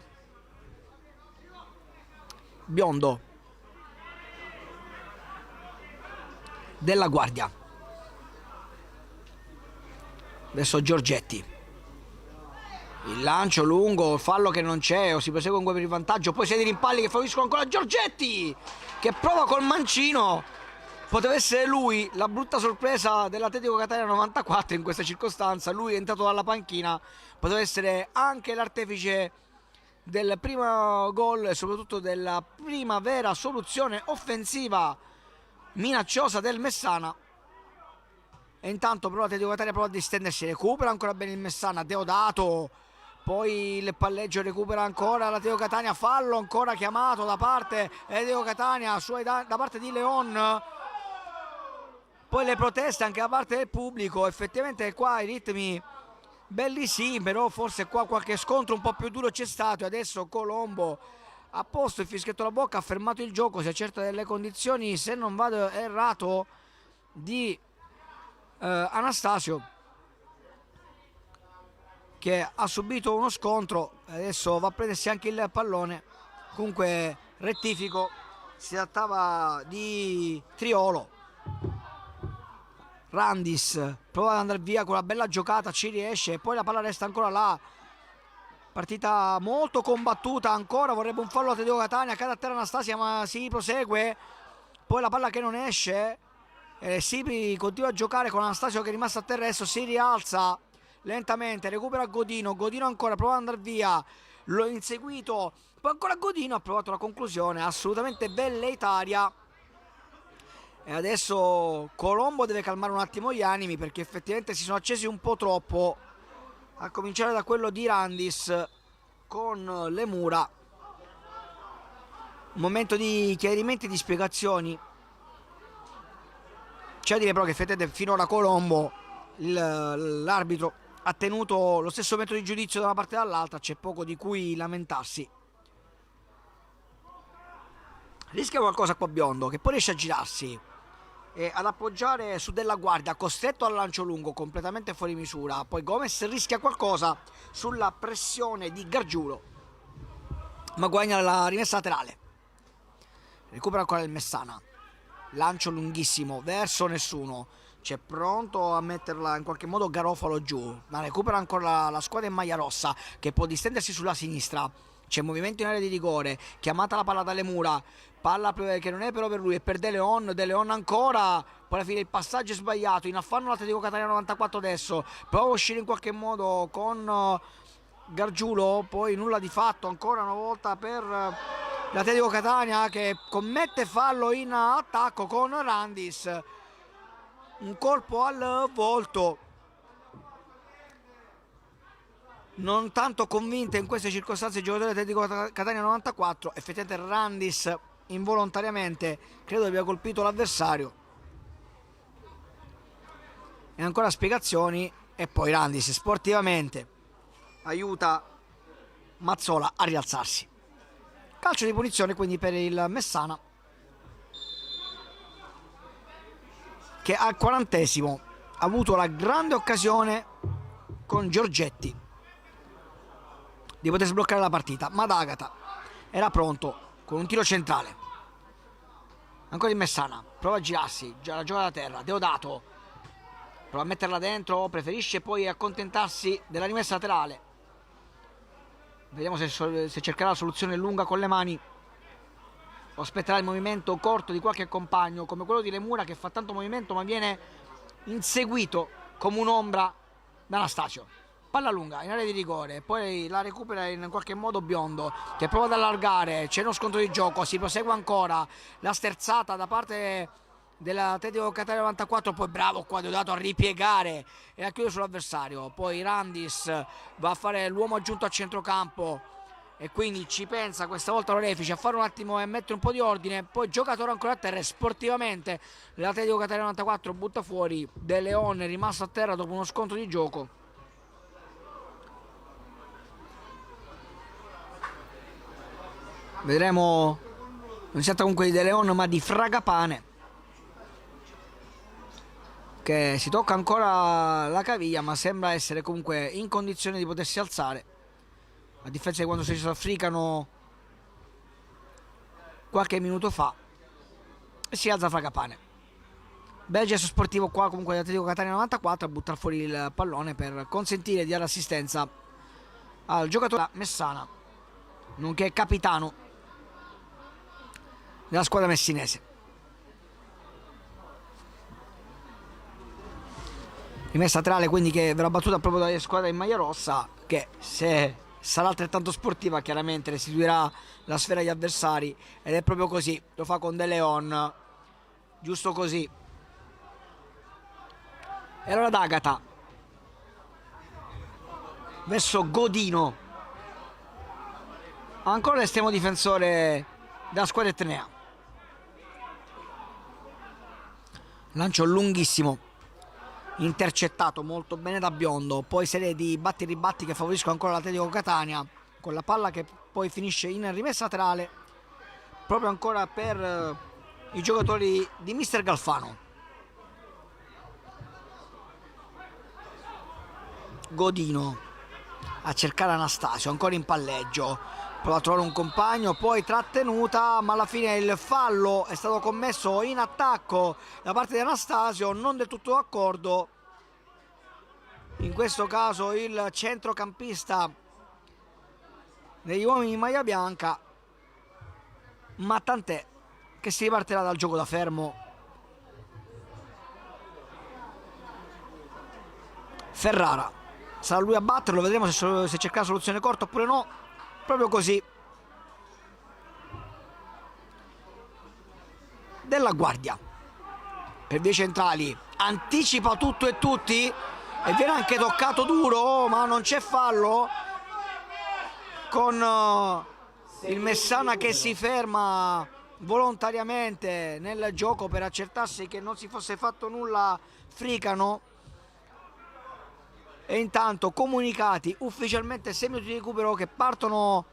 S1: Biondo della Guardia verso Giorgetti, il lancio lungo, il fallo che non c'è, o si prosegue per il vantaggio, poi sei di rimpalli che favoriscono ancora Giorgetti, che prova col mancino. Poteva essere lui la brutta sorpresa dell'Atletico Catania 94 in questa circostanza. Lui è entrato dalla panchina, poteva essere anche l'artefice del primo gol e soprattutto della prima vera soluzione offensiva minacciosa del Messana. E intanto però l'Atletico Catania prova a distendersi, recupera ancora bene il Messana, Deodato poi il palleggio recupera ancora l'Atletico Catania, fallo ancora chiamato da parte dell'Atletico Catania da parte di Leon. Poi le proteste anche da parte del pubblico, effettivamente qua i ritmi belli sì, però forse qua qualche scontro un po' più duro c'è stato e adesso Colombo ha posto il fischietto alla bocca, ha fermato il gioco, si accerta delle condizioni, se non vado errato, di Anastasio, che ha subito uno scontro, adesso va a prendersi anche il pallone. Comunque rettifico, si trattava di Triolo. Randis prova ad andare via con una bella giocata, ci riesce, poi la palla resta ancora là. Partita molto combattuta ancora, vorrebbe un fallo Atletico Catania, cade a terra Anastasia ma si prosegue, poi la palla che non esce, Sipri continua a giocare con Anastasio che è rimasto a terra, adesso si rialza lentamente, recupera Godino, Godino ancora, prova ad andare via, l'ho inseguito, poi ancora Godino ha provato la conclusione assolutamente velleitaria. E adesso Colombo deve calmare un attimo gli animi perché effettivamente si sono accesi un po' troppo, a cominciare da quello di Randis con le mura. Un momento di chiarimenti e di spiegazioni. C'è da dire però che effettivamente finora Colombo, l'arbitro, ha tenuto lo stesso metodo di giudizio da una parte e dall'altra, c'è poco di cui lamentarsi. Rischia qualcosa qua Biondo, che poi riesce a girarsi e ad appoggiare su Della Guardia, costretto al lancio lungo, completamente fuori misura. Poi Gomez rischia qualcosa sulla pressione di Gargiulo, ma guadagna la rimessa laterale. Recupera ancora il Messana, lancio lunghissimo verso nessuno, c'è pronto a metterla in qualche modo Garofalo giù, ma recupera ancora la squadra in maglia rossa che può distendersi sulla sinistra. C'è movimento in area di rigore, chiamata la palla dalle mura, palla che non è però per lui, è per De Leon ancora, poi alla fine il passaggio è sbagliato, in affanno l'Atletico Catania 94 adesso, prova a uscire in qualche modo con Gargiulo, poi nulla di fatto ancora una volta per l'Atletico Catania che commette fallo in attacco con Randis, un colpo al volto. Non tanto convinte in queste circostanze i giocatori dell'Atletico Catania 94, effettivamente Randis involontariamente credo abbia colpito l'avversario. E ancora spiegazioni e poi Randis sportivamente aiuta Mazzola a rialzarsi. Calcio di punizione quindi per il Messana, che al 40° ha avuto la grande occasione con Giorgetti di poter sbloccare la partita, ma D'Agata era pronto con un tiro centrale. Ancora il Messana, prova a girarsi, la gioca da terra, Deodato prova a metterla dentro, preferisce poi accontentarsi della rimessa laterale. Vediamo se cercherà la soluzione lunga con le mani o aspetterà il movimento corto di qualche compagno come quello di Lemura che fa tanto movimento ma viene inseguito come un'ombra da Anastasio. Palla lunga in area di rigore, poi la recupera in qualche modo Biondo che prova ad allargare, c'è uno scontro di gioco, si prosegue ancora, la sterzata da parte dell'Atletico Catania 94, poi bravo qua Deodato a ripiegare e a chiudere sull'avversario, poi Randis va a fare l'uomo aggiunto a centrocampo e quindi ci pensa questa volta l'Orefice a fare un attimo e mettere un po' di ordine, poi giocatore ancora a terra e sportivamente l'Atletico Catania 94 butta fuori De Leon, rimasto a terra dopo uno scontro di gioco. Vedremo, non si tratta comunque di De Leon ma di Fragapane che si tocca ancora la caviglia ma sembra essere comunque in condizione di potersi alzare, a differenza di quando si soffricano qualche minuto fa, e si alza Fragapane. Bel gesto sportivo qua comunque dell'Atletico Catania 94 a buttare fuori il pallone per consentire di dare assistenza al giocatore Messana, nonché capitano della squadra messinese. Rimessa laterale quindi che verrà battuta proprio dalla squadra in maglia rossa, che se sarà altrettanto sportiva chiaramente restituirà la sfera agli avversari, ed è proprio così, lo fa con De Leon, giusto così. E allora D'Agata verso Godino, ancora l'estremo difensore della squadra etnea. Lancio lunghissimo, intercettato molto bene da Biondo, poi serie di batti e ribatti che favoriscono ancora l'Atletico Catania, con la palla che poi finisce in rimessa laterale proprio ancora per i giocatori di mister Galfano. Godino a cercare Anastasio, ancora in palleggio, prova a trovare un compagno, poi trattenuta, ma alla fine il fallo è stato commesso in attacco da parte di Anastasio, non del tutto d'accordo. In questo caso il centrocampista degli uomini in maglia bianca, ma tant'è che si ripartirà dal gioco da fermo. Ferrara, sarà lui a batterlo, vedremo se cerca la soluzione corta oppure no. Proprio così. Della Guardia per vie centrali, anticipa tutto e tutti e viene anche toccato duro, ma non c'è fallo, con il Messana che si ferma volontariamente nel gioco per accertarsi che non si fosse fatto nulla Fricano. E intanto comunicati ufficialmente 6 minuti di recupero che partono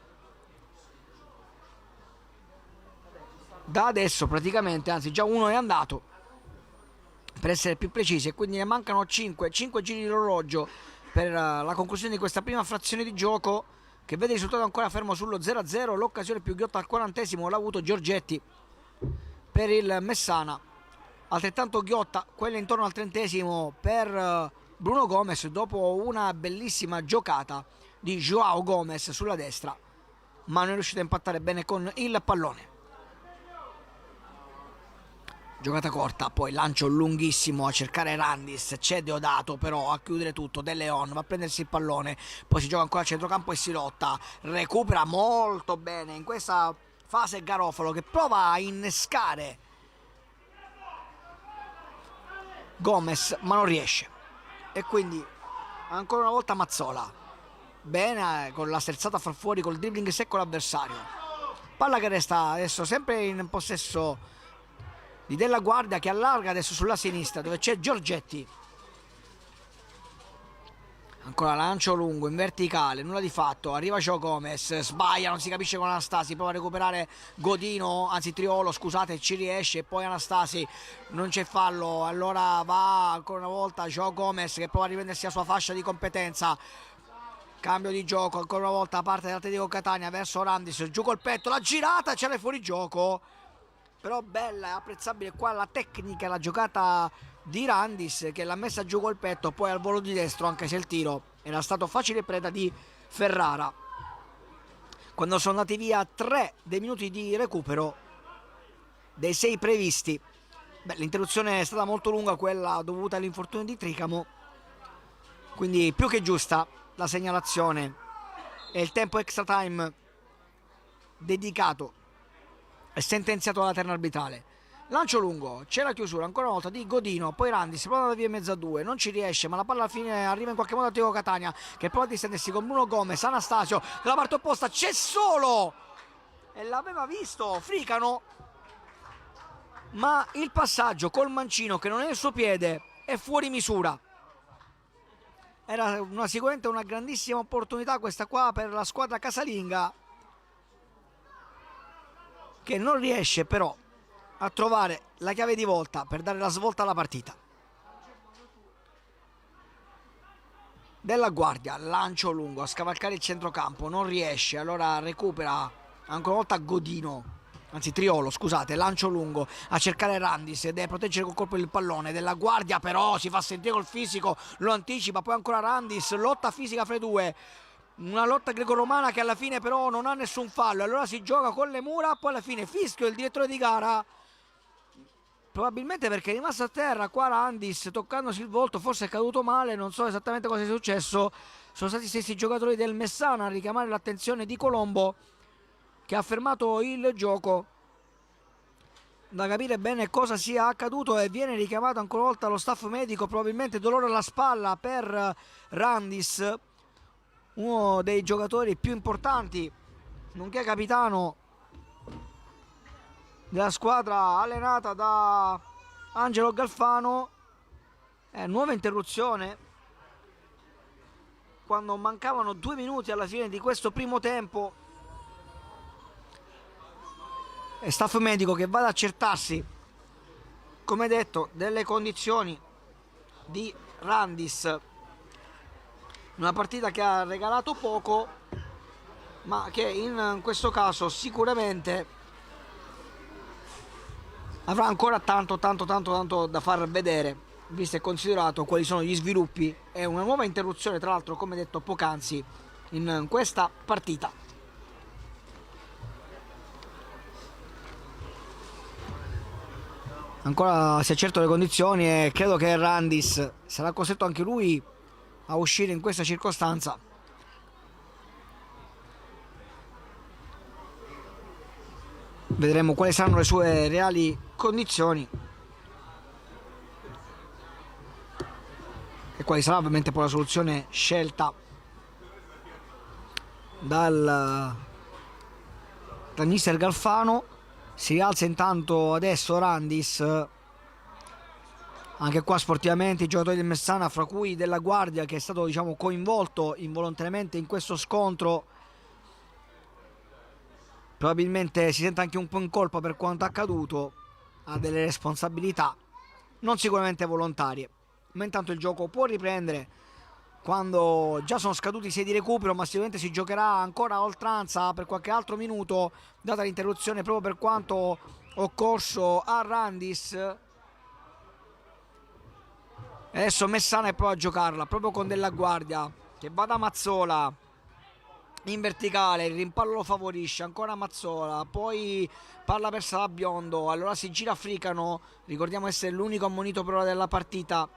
S1: da adesso praticamente, anzi già uno è andato per essere più precisi, e quindi ne mancano 5 giri di orologio per la conclusione di questa prima frazione di gioco, che vede il risultato ancora fermo sullo 0-0. L'occasione più ghiotta al 40esimo l'ha avuto Giorgetti per il Messana, altrettanto ghiotta quella intorno al 30esimo per Bruno Gomez, dopo una bellissima giocata di Joao Gomez sulla destra, ma non è riuscito a impattare bene con il pallone. Giocata corta, poi lancio lunghissimo a cercare Randis, c'è Deodato però a chiudere tutto, De Leon va a prendersi il pallone, poi si gioca ancora a centrocampo e si lotta, recupera molto bene in questa fase Garofalo, che prova a innescare Gomez ma non riesce, e quindi ancora una volta Mazzola bene con la sterzata a far fuori col dribbling secco l'avversario. Palla che resta adesso sempre in possesso di Della Guardia, che allarga adesso sulla sinistra dove c'è Giorgetti. Ancora lancio lungo in verticale, nulla di fatto, arriva Joao Gomez, sbaglia, non si capisce con Anastasi, prova a recuperare Godino, anzi Triolo, scusate, ci riesce, e poi Anastasi, non c'è fallo, allora va ancora una volta Joao Gomez che prova a riprendersi la sua fascia di competenza. Cambio di gioco ancora una volta da parte dell'Atletico Catania verso Randis, giù col petto, la girata, c'era il fuorigioco, però bella e apprezzabile qua la tecnica, la giocata di Randis che l'ha messa giù col petto, poi al volo di destro, anche se il tiro era stato facile preda di Ferrara. Quando sono andati via 3 dei minuti di recupero dei 6 previsti, l'interruzione è stata molto lunga, quella dovuta all'infortunio di Tricamo, quindi più che giusta la segnalazione e il tempo extra time dedicato e sentenziato dalla terna arbitrale. Lancio lungo, c'è la chiusura ancora una volta di Godino, poi Randis prova da via in mezzo a due, non ci riesce, ma la palla alla fine arriva in qualche modo a Teo Catania, che prova a distendersi con Bruno Gomez. Anastasio dalla parte opposta, c'è solo, e l'aveva visto Fricano, ma il passaggio col mancino che non è il suo piede è fuori misura. Era sicuramente una grandissima opportunità questa qua per la squadra casalinga, che non riesce però a trovare la chiave di volta per dare la svolta alla partita. Della Guardia, lancio lungo a scavalcare il centrocampo, non riesce, allora recupera ancora una volta Godino, anzi Triolo, scusate, lancio lungo a cercare Randis, deve proteggere col colpo il pallone. Della Guardia però si fa sentire col fisico, lo anticipa, poi ancora Randis, lotta fisica fra i due, una lotta greco-romana che alla fine però non ha nessun fallo, allora si gioca con le mura, poi alla fine fischio il direttore di gara, probabilmente perché è rimasto a terra qua Randis toccandosi il volto, forse è caduto male, non so esattamente cosa è successo. Sono stati stessi giocatori del Messana a richiamare l'attenzione di Colombo, che ha fermato il gioco, da capire bene cosa sia accaduto, e viene richiamato ancora una volta lo staff medico, probabilmente dolore alla spalla per Randis, uno dei giocatori più importanti, nonché capitano della squadra allenata da Angelo Galfano. Nuova interruzione quando mancavano 2 minuti alla fine di questo primo tempo, e staff medico che va ad accertarsi, come detto, delle condizioni di Randis, una partita che ha regalato poco ma che in questo caso sicuramente avrà ancora tanto da far vedere, visto e considerato quali sono gli sviluppi. È una nuova interruzione, tra l'altro, come detto poc'anzi, in questa partita. Ancora si accertano le condizioni e credo che Randis sarà costretto anche lui a uscire in questa circostanza. Vedremo quali saranno le sue reali condizioni e quale sarà ovviamente poi la soluzione scelta dal mister Galfano. Si rialza intanto adesso Randis. Anche qua sportivamente i giocatori del Messana, fra cui Della Guardia, che è stato, diciamo, coinvolto involontariamente in questo scontro, probabilmente si sente anche un po' in colpa per quanto accaduto, ha delle responsabilità non sicuramente volontarie, ma intanto il gioco può riprendere quando già sono scaduti i 6 di recupero, ma sicuramente si giocherà ancora a oltranza per qualche altro minuto, data l'interruzione proprio per quanto occorso a Randis. E adesso Messana è prova a giocarla proprio con Della Guardia che va da Mazzola in verticale, il rimpallo lo favorisce, ancora Mazzola, poi palla persa da Biondo, allora si gira Fricano, ricordiamo essere l'unico ammonito per ora della partita,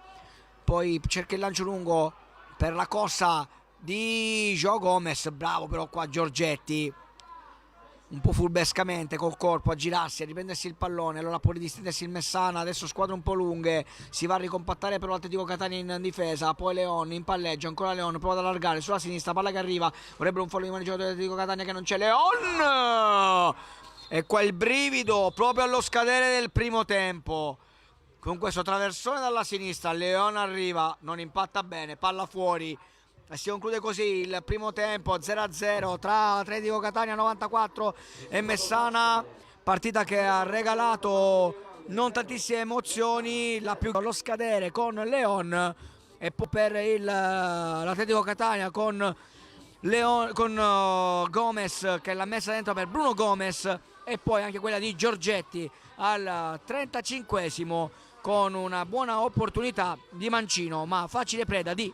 S1: poi cerca il lancio lungo per la corsa di Joao Gomez, bravo però qua Giorgetti, un po' furbescamente col corpo a girarsi, a riprendersi il pallone, allora può ridistendersi il Messana, adesso squadre un po' lunghe, si va a ricompattare però l'Atletico Catania in difesa, poi Leon in palleggio, ancora Leon, prova ad allargare sulla sinistra, palla che arriva, vorrebbero un fallo di mano dell'Atletico Catania che non c'è, Leon! E qua il brivido proprio allo scadere del primo tempo. Con questo traversone dalla sinistra, Leon arriva, non impatta bene, palla fuori. E si conclude così il primo tempo 0-0 tra Atletico Catania 94 e Messana, partita che ha regalato non tantissime emozioni, la più allo scadere con Leon e poi per l'Atletico Catania con Gomez che l'ha messa dentro per Bruno Gomez, e poi anche quella di Giorgetti al 35esimo con una buona opportunità di Mancino, ma facile preda di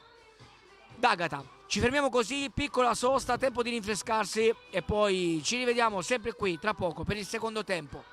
S1: D'Agata. Ci fermiamo così, piccola sosta, tempo di rinfrescarsi e poi ci rivediamo sempre qui tra poco per il secondo tempo.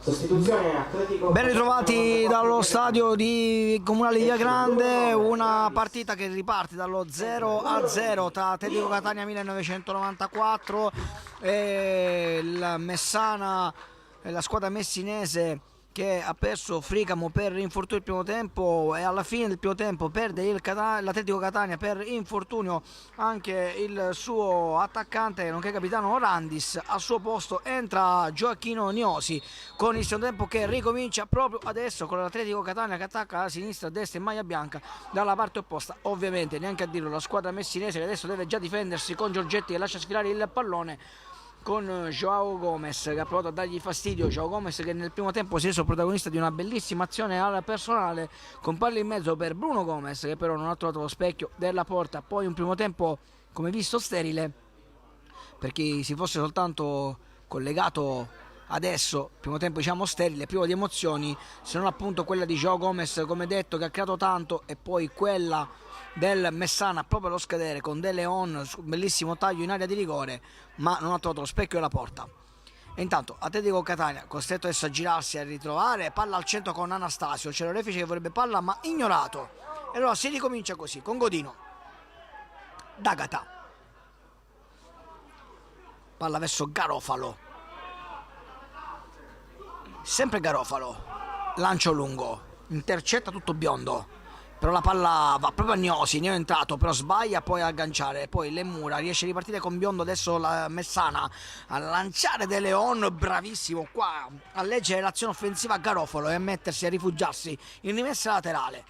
S2: Sostituzione Atletico.
S1: Ben ritrovati dallo stadio di Comunale di Via Grande, una partita che riparte dallo 0-0 tra Atletico Catania 1994 e il Messana, la squadra messinese, che ha perso Fricamo per infortunio il primo tempo, e alla fine del primo tempo perde l'Atletico Catania per infortunio anche il suo attaccante nonché capitano Randis. Al suo posto entra Gioacchino Niosi con il secondo tempo che ricomincia proprio adesso, con l'Atletico Catania che attacca a sinistra, a destra in maglia bianca dalla parte opposta. Ovviamente, neanche a dirlo, la squadra messinese che adesso deve già difendersi con Giorgetti che lascia sfilare il pallone con Joao Gomez che ha provato a dargli fastidio. Joao Gomez che nel primo tempo si è reso protagonista di una bellissima azione al personale con palla in mezzo per Bruno Gomez, che però non ha trovato lo specchio della porta. Poi un primo tempo, come visto, sterile per chi si fosse soltanto collegato adesso. Primo tempo diciamo sterile, privo di emozioni, se non appunto quella di Joao Gomez, come detto, che ha creato tanto, e poi quella del Messana proprio allo scadere con De Leon, un bellissimo taglio in area di rigore, ma non ha trovato lo specchio della porta. E intanto Atletico Catania costretto adesso a girarsi, a ritrovare palla al centro con Anastasio, c'è l'orefice che vorrebbe palla ma ignorato, e allora si ricomincia così con Godino, D'Agata, palla verso Garofalo, sempre Garofalo, lancio lungo, intercetta tutto biondo, però la palla va proprio a Gnosi, ne è entrato, però sbaglia poi a agganciare, poi Lemura riesce a ripartire con biondo, adesso la Messana a lanciare De Leon, bravissimo qua a leggere l'azione offensiva a Garofalo e a mettersi, a rifugiarsi in rimessa laterale.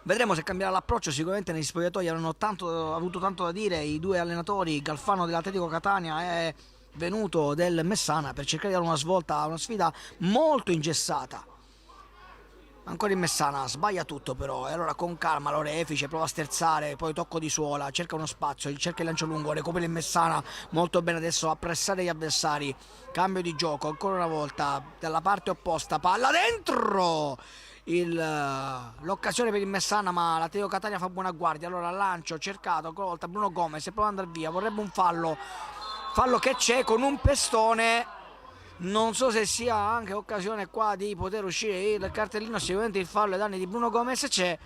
S1: Vedremo se cambierà l'approccio. Sicuramente negli spogliatoi avranno avuto tanto da dire i due allenatori, Galfano dell'Atletico Catania e Venuto del Messana, per cercare di dare una svolta a una sfida molto ingessata. Ancora in Messana, sbaglia tutto però, e allora con calma l'orefice prova a sterzare, poi tocco di suola, cerca uno spazio, cerca il lancio lungo, recupera in Messana molto bene adesso a pressare gli avversari. Cambio di gioco ancora una volta dalla parte opposta, palla dentro, l'occasione per il Messana, ma l'Atletico Catania fa buona guardia. Allora lancio cercato ancora una volta Bruno Gomez e prova ad andare via, vorrebbe un fallo che c'è con un pestone. Non so se sia anche occasione qua di poter uscire il cartellino. Sicuramente il fallo ai danni di Bruno Gomez c'è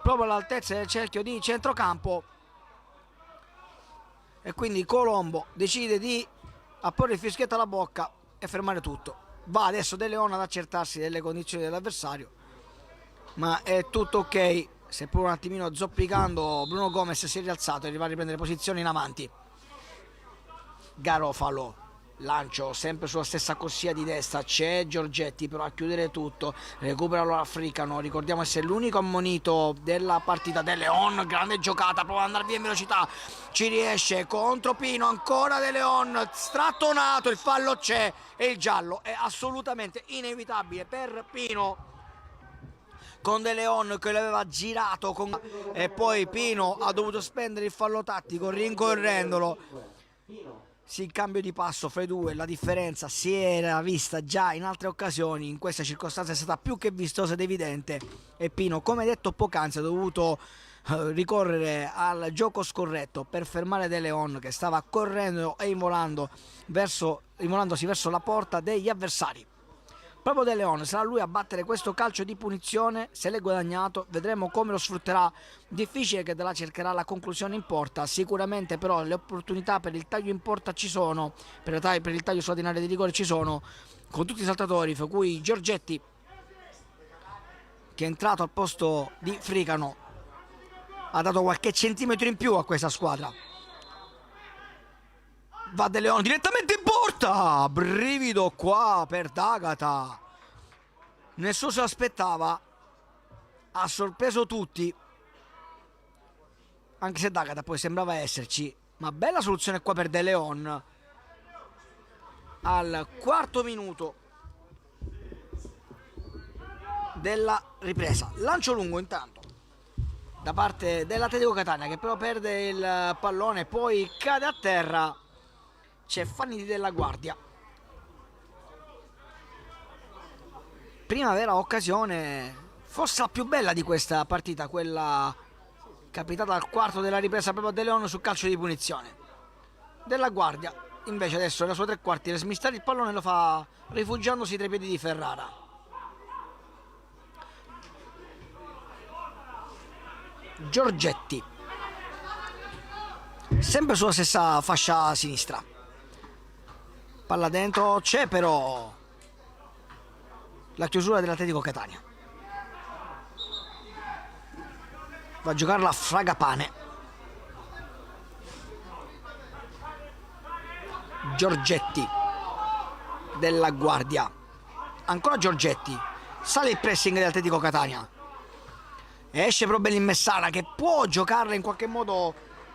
S1: proprio all'altezza del cerchio di centrocampo, e quindi Colombo decide di apporre il fischietto alla bocca e fermare tutto. Va adesso De Leon ad accertarsi delle condizioni dell'avversario, ma è tutto ok, seppur un attimino zoppicando. Bruno Gomez si è rialzato e va a riprendere posizione in avanti. Garofalo, lancio sempre sulla stessa corsia di destra, c'è Giorgetti però a chiudere tutto, recupera allora Africano, ricordiamo essere l'unico ammonito della partita. De Leon, grande giocata, prova ad andare via in velocità, ci riesce contro Pino, ancora De Leon, strattonato, il fallo c'è e il giallo è assolutamente inevitabile per Pino, con De Leon che l'aveva girato e poi Pino ha dovuto spendere il fallo tattico rincorrendolo. Sì, il cambio di passo fra i due, la differenza si era vista già in altre occasioni, in questa circostanza è stata più che vistosa ed evidente, e Pino, come detto poc'anzi, ha dovuto ricorrere al gioco scorretto per fermare De Leon che stava correndo e involandosi verso la porta degli avversari. Proprio De Leon sarà lui a battere questo calcio di punizione, se l'è guadagnato, vedremo come lo sfrutterà. Difficile che De là cercherà la conclusione in porta, sicuramente però le opportunità per il taglio in porta ci sono, per il taglio sulla in area di rigore ci sono, con tutti i saltatori, fra cui Giorgetti che è entrato al posto di Fricano, ha dato qualche centimetro in più a questa squadra. Va De Leon direttamente in porta, brivido qua per D'Agata, nessuno se l'aspettava, ha sorpreso tutti, anche se D'Agata poi sembrava esserci, ma bella soluzione qua per De Leon al quarto minuto della ripresa. Lancio lungo intanto da parte dell'Atletico Catania, che però perde il pallone, poi cade a terra. C'è Fanni della Guardia, prima vera occasione, forse la più bella di questa partita, quella capitata al quarto della ripresa proprio a De Leon su calcio di punizione. Della Guardia invece adesso nella sua tre quarti per smistare il pallone lo fa rifugiandosi tra i piedi di Ferrara. Giorgetti, sempre sulla stessa fascia sinistra, palla dentro, c'è però la chiusura dell'Atletico Catania. Va a giocarla a Fragapane. Giorgetti della Guardia, ancora Giorgetti, sale il pressing dell'Atletico Catania, esce però bene in Messana che può giocarla in qualche modo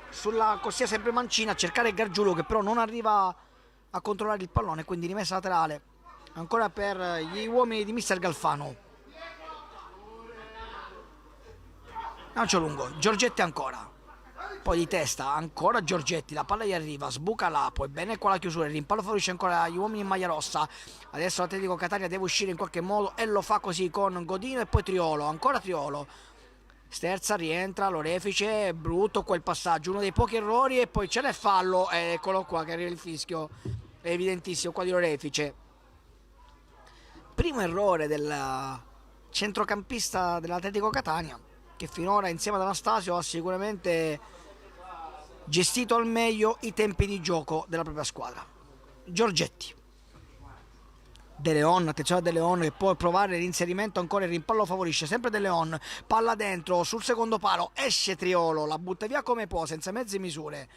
S1: sulla corsia sempre mancina, a cercare Gargiulo che però non arriva a controllare il pallone, quindi rimessa laterale ancora per gli uomini di mister Galfano. Lancio lungo, Giorgetti ancora, poi di testa ancora Giorgetti, la palla gli arriva, sbuca là, poi bene qua la chiusura, il rimpallo favorisce ancora gli uomini in maglia rossa. Adesso l'Atletico Catania deve uscire in qualche modo e lo fa così con Godino e poi Triolo, ancora Triolo, sterza, rientra l'orefice, brutto quel passaggio, uno dei pochi errori e poi c'è il fallo, eccolo qua che arriva il fischio, è evidentissimo qua di l'orefice. Primo errore del centrocampista dell'Atletico Catania, che finora insieme ad Anastasio ha sicuramente gestito al meglio i tempi di gioco della propria squadra. Giorgetti, De Leon, attenzione a De Leon che può provare l'inserimento, ancora il rimpallo favorisce sempre De Leon, palla dentro sul secondo palo, esce Triolo, la butta via come può senza mezze misure.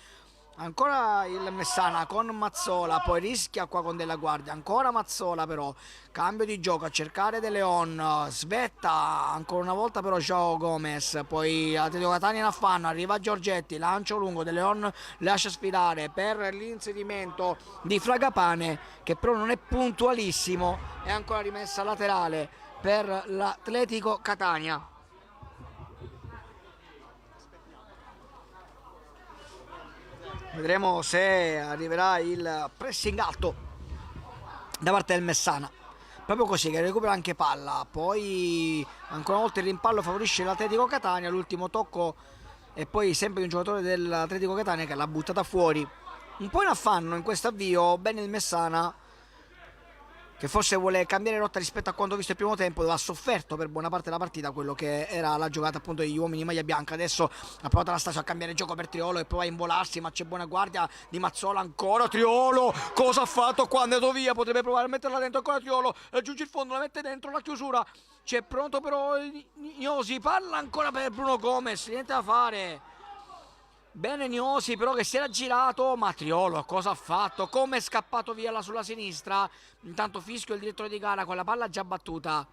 S1: Ancora il Messana con Mazzola, poi rischia qua con Della Guardia, ancora Mazzola però, cambio di gioco a cercare De Leon, svetta ancora una volta però Joao Gomez, poi Atletico Catania in affanno, arriva Giorgetti, lancio lungo, De Leon lascia sfilare per l'inserimento di Fragapane che però non è puntualissimo, e ancora rimessa laterale per l'Atletico Catania. Vedremo se arriverà il pressing alto da parte del Messana, proprio così, che recupera anche palla, poi ancora una volta il rimpallo favorisce l'Atletico Catania, l'ultimo tocco e poi sempre di un giocatore dell'Atletico Catania che l'ha buttata fuori. Un po' in affanno in questo avvio, bene il Messana che forse vuole cambiare rotta rispetto a quanto visto il primo tempo, dove ha sofferto per buona parte della partita quello che era la giocata appunto degli uomini in maglia bianca. Adesso ha provato Anastasio a cambiare gioco per Triolo e prova a involarsi, ma c'è buona guardia di Mazzola, ancora Triolo, cosa ha fatto qua? È andato via, potrebbe provare a metterla dentro, ancora Triolo, raggiunge il fondo, la mette dentro, la chiusura, c'è pronto però Gnosi, palla ancora per Bruno Gomez, niente da fare. Bene Gnosi però che si era girato, ma Triolo cosa ha fatto? Come è scappato via là sulla sinistra? Intanto fischio il direttore di gara con la palla già battuta.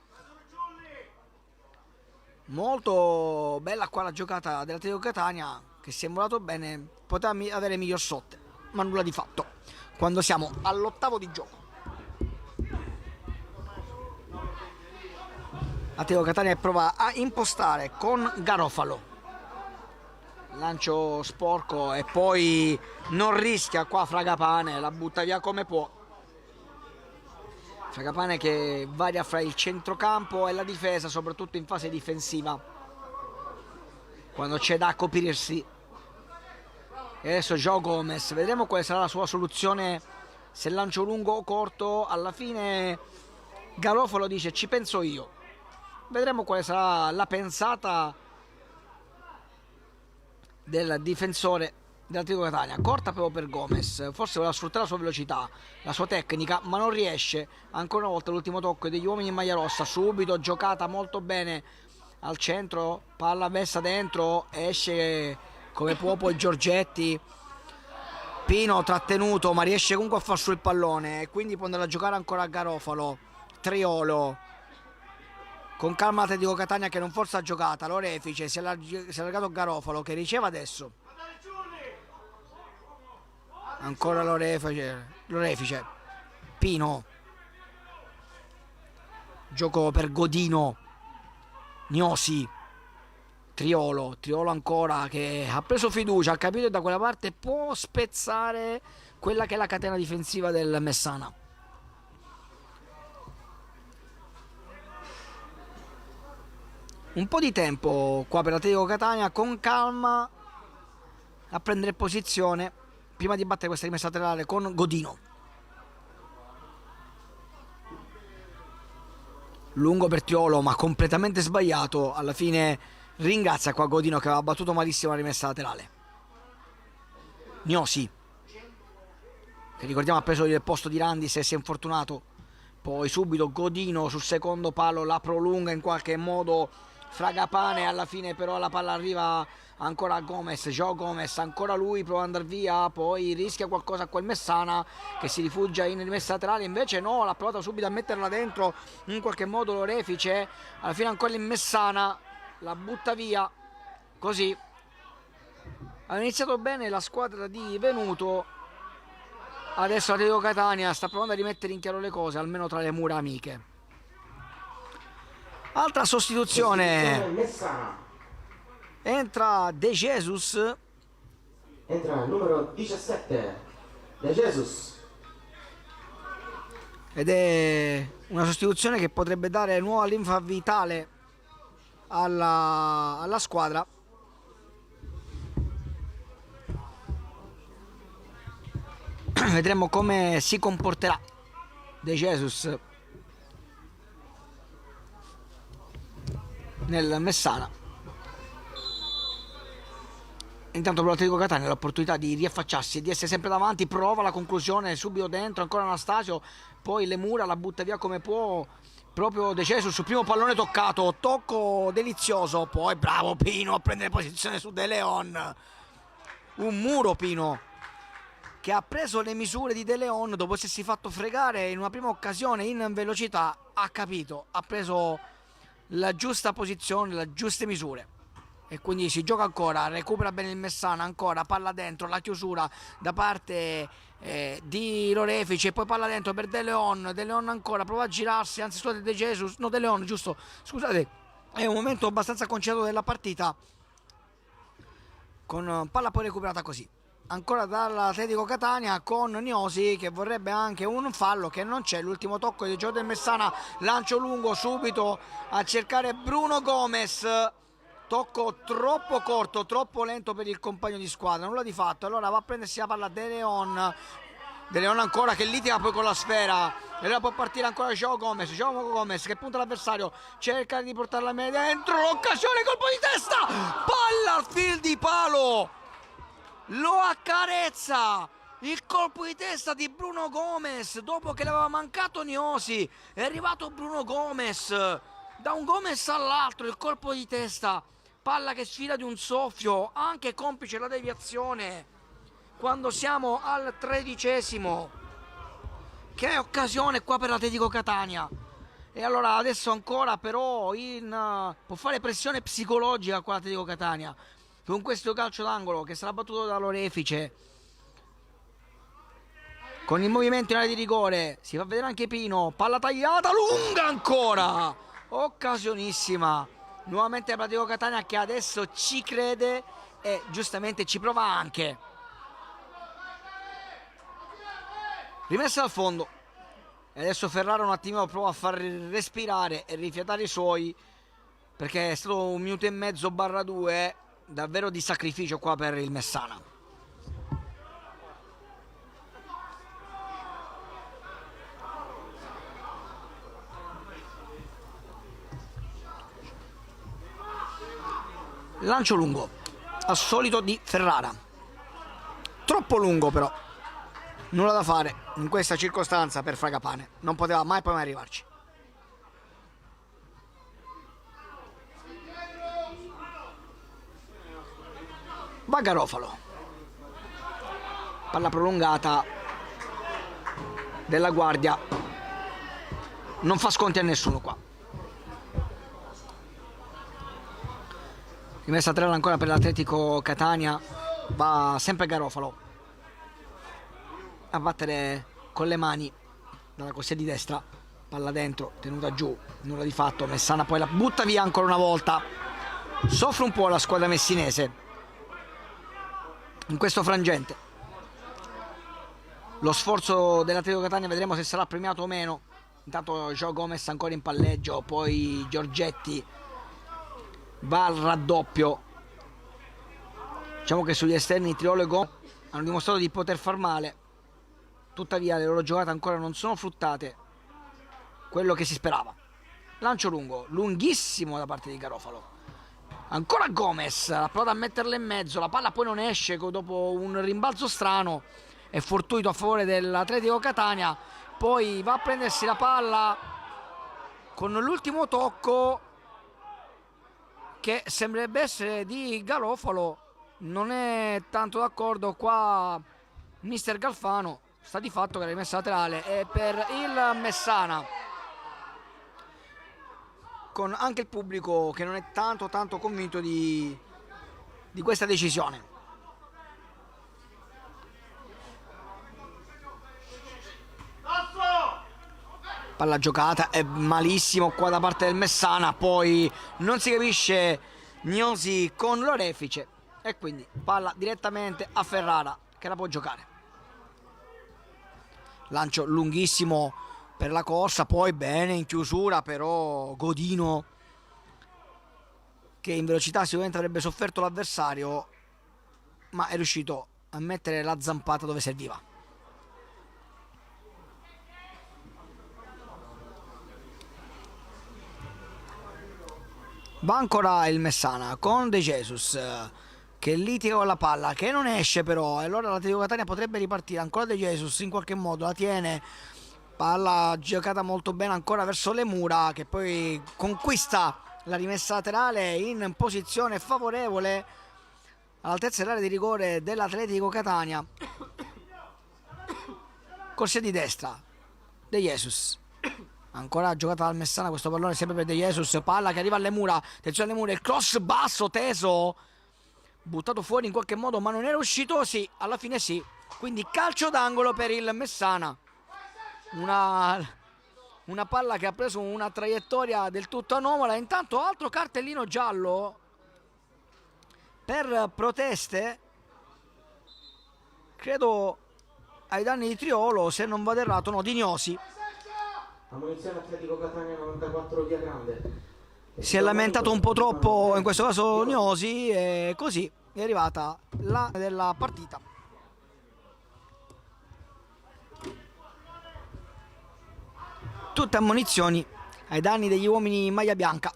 S1: Molto bella qua la giocata dell'Atletico Catania che si è volato bene, poteva avere miglior sorte, ma nulla di fatto quando siamo all'ottavo di gioco. Atletico Catania prova a impostare con Garofalo, lancio sporco e poi non rischia qua Fragapane, la butta via come può. Fragapane che varia fra il centrocampo e la difesa, soprattutto in fase difensiva quando c'è da coprirsi. E adesso Joao Gomez, vedremo quale sarà la sua soluzione, se lancio lungo o corto. Alla fine Garofalo dice ci penso io, vedremo quale sarà la pensata del difensore dell'Atletico Catania. Corta proprio per Gomez, forse voleva sfruttare la sua velocità, la sua tecnica, ma non riesce. Ancora una volta l'ultimo tocco degli uomini in maglia rossa, subito giocata molto bene al centro, palla messa dentro, esce come può poi Giorgetti, Pino trattenuto ma riesce comunque a far su il pallone e quindi può andare a giocare ancora a Garofalo. Triolo con calma l'Atletico Catania che non forza la giocata, l'orefice si è allargato Garofalo che riceve adesso, ancora l'orefice, Pino, gioco per Godino, Gnosi, Triolo ancora che ha preso fiducia, ha capito che da quella parte può spezzare quella che è la catena difensiva del Messana. Un po' di tempo qua per l'Atletico Catania con calma a prendere posizione prima di battere questa rimessa laterale con Godino. Lungo per Triolo, ma completamente sbagliato. Alla fine ringrazia qua Godino che aveva battuto malissimo la rimessa laterale. Gnosi, che ricordiamo ha preso il posto di Randis e si è infortunato. Poi subito Godino sul secondo palo la prolunga in qualche modo Fragapane, alla fine però la palla arriva ancora a Gomez, Joao Gomez, ancora lui prova ad andare via, poi rischia qualcosa a quel Messana che si rifugia in rimessa laterale, invece no, l'ha provato subito a metterla dentro in qualche modo l'Orefice, alla fine ancora in Messana la butta via, così ha iniziato bene la squadra di Venuto. Adesso Atletico Catania sta provando a rimettere in chiaro le cose, almeno tra le mura amiche. Altra sostituzione. Entra De Jesus.
S2: Entra il numero 17, De Jesus.
S1: Ed è una sostituzione che potrebbe dare nuova linfa vitale alla squadra. Vedremo come si comporterà De Jesus nel Messana. Intanto per l'Atletico Catania l'opportunità di riaffacciarsi e di essere sempre davanti, prova la conclusione subito dentro, ancora Anastasio, poi le mura, la butta via come può proprio De Jesus sul primo pallone toccato, tocco delizioso, poi bravo Pino a prendere posizione su De Leon, un muro Pino che ha preso le misure di De Leon dopo essersi fatto fregare in una prima occasione in velocità, ha capito, ha preso la giusta posizione, le giuste misure e quindi si gioca ancora, recupera bene il Messana, ancora palla dentro, la chiusura da parte di Lorefice, poi palla dentro per De Leon ancora prova a girarsi, anzi scusate De Jesus, no De Leon giusto, scusate, è un momento abbastanza concentrato della partita con palla poi recuperata così. Ancora dall'Atletico Catania con Gnosi che vorrebbe anche un fallo che non c'è, l'ultimo tocco di Gio del Messana, lancio lungo subito a cercare Bruno Gomez, tocco troppo corto, troppo lento per il compagno di squadra, nulla di fatto, allora va a prendersi la palla De Leon ancora che litiga poi con la sfera e allora può partire ancora Joao Gomez che punta l'avversario, cerca di portarla dentro, l'occasione, colpo di testa, palla al fil di palo, lo accarezza il colpo di testa di Bruno Gomez dopo che l'aveva mancato Gnosi, è arrivato Bruno Gomez da un Gomez all'altro, il colpo di testa, palla che sfila di un soffio, anche complice la deviazione quando siamo al 13°. Che occasione qua per l'Atletico Catania, e allora adesso ancora però può fare pressione psicologica qua l'Atletico Catania con questo calcio d'angolo che sarà battuto da Lorefice, con il movimento in area di rigore si fa vedere anche Pino, palla tagliata lunga ancora, occasionissima nuovamente per l'Atletico Catania che adesso ci crede e giustamente ci prova anche. Rimessa al fondo e adesso Ferrara un attimino prova a far respirare e rifiatare i suoi, perché è stato 1 minuto e mezzo barra 2 davvero di sacrificio qua per il Messana. Lancio lungo al solito di Ferrara, troppo lungo però, nulla da fare in questa circostanza per Fragapane, non poteva mai poi arrivarci. Va Garofalo, palla prolungata della Guardia, non fa sconti a nessuno qua. Rimessa a 3 ancora per l'Atletico Catania, va sempre Garofalo a battere con le mani dalla corsia di destra, palla dentro, tenuta giù, nulla di fatto, Messana poi la butta via ancora una volta, soffre un po' la squadra messinese in questo frangente. Lo sforzo dell'Atletico Catania vedremo se sarà premiato o meno. Intanto Joao Gomez ancora in palleggio, poi Giorgetti va al raddoppio, diciamo che sugli esterni Triolo e Gomez hanno dimostrato di poter far male, tuttavia le loro giocate ancora non sono fruttate quello che si sperava. Lancio lungo, lunghissimo da parte di Garofalo. Ancora Gomez, ha provato a metterla in mezzo, la palla poi non esce dopo un rimbalzo strano e fortuito a favore dell'Atletico Catania. Poi va a prendersi la palla con l'ultimo tocco che sembrerebbe essere di Garofalo. Non è tanto d'accordo qua mister Galfano. Sta di fatto che la rimessa laterale è per il Messana, con anche il pubblico che non è tanto convinto di questa decisione. Palla giocata, è malissimo qua da parte del Messana, poi non si capisce Gnosi con l'orefice e quindi palla direttamente a Ferrara che la può giocare. Lancio lunghissimo per la corsa, poi bene in chiusura però Godino, che in velocità sicuramente avrebbe sofferto l'avversario, ma è riuscito a mettere la zampata dove serviva. Va ancora il Messana con De Jesus che litiga con la palla, che non esce però, e allora l'Atletico Catania potrebbe ripartire. Ancora De Jesus in qualche modo la tiene, palla giocata molto bene ancora verso le mura, che poi conquista la rimessa laterale in posizione favorevole all'altezza dell'area di rigore dell'Atletico Catania. Corsia di destra, De Jesus. Ancora giocata dal Messana, questo pallone sempre per De Jesus, palla che arriva alle mura, attenzione alle mura, il cross basso teso, buttato fuori in qualche modo ma non era uscito, sì, alla fine sì, quindi calcio d'angolo per il Messana. Una palla che ha preso una traiettoria del tutto anomala. Intanto altro cartellino giallo per proteste, credo ai danni di Triolo, se non vado errato, no, di Gnosi.
S2: Ammonizione Atletico Catania 94 via Grande.
S1: Si è lamentato un po' troppo in questo caso Gnosi e così è arrivata la della partita. Tutte ammonizioni ai danni degli uomini in maglia bianca.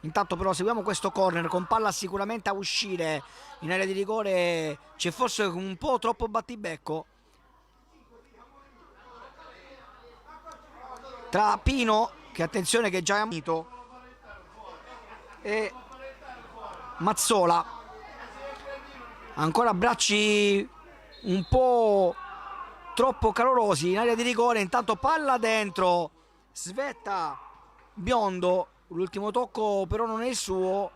S1: Intanto però seguiamo questo corner con palla sicuramente a uscire in area di rigore, c'è forse un po' troppo battibecco tra Pino, che attenzione che già è ammonito, e Mazzola. Ancora bracci un po' troppo calorosi in area di rigore. Intanto palla dentro, svetta Biondo, l'ultimo tocco però non è il suo,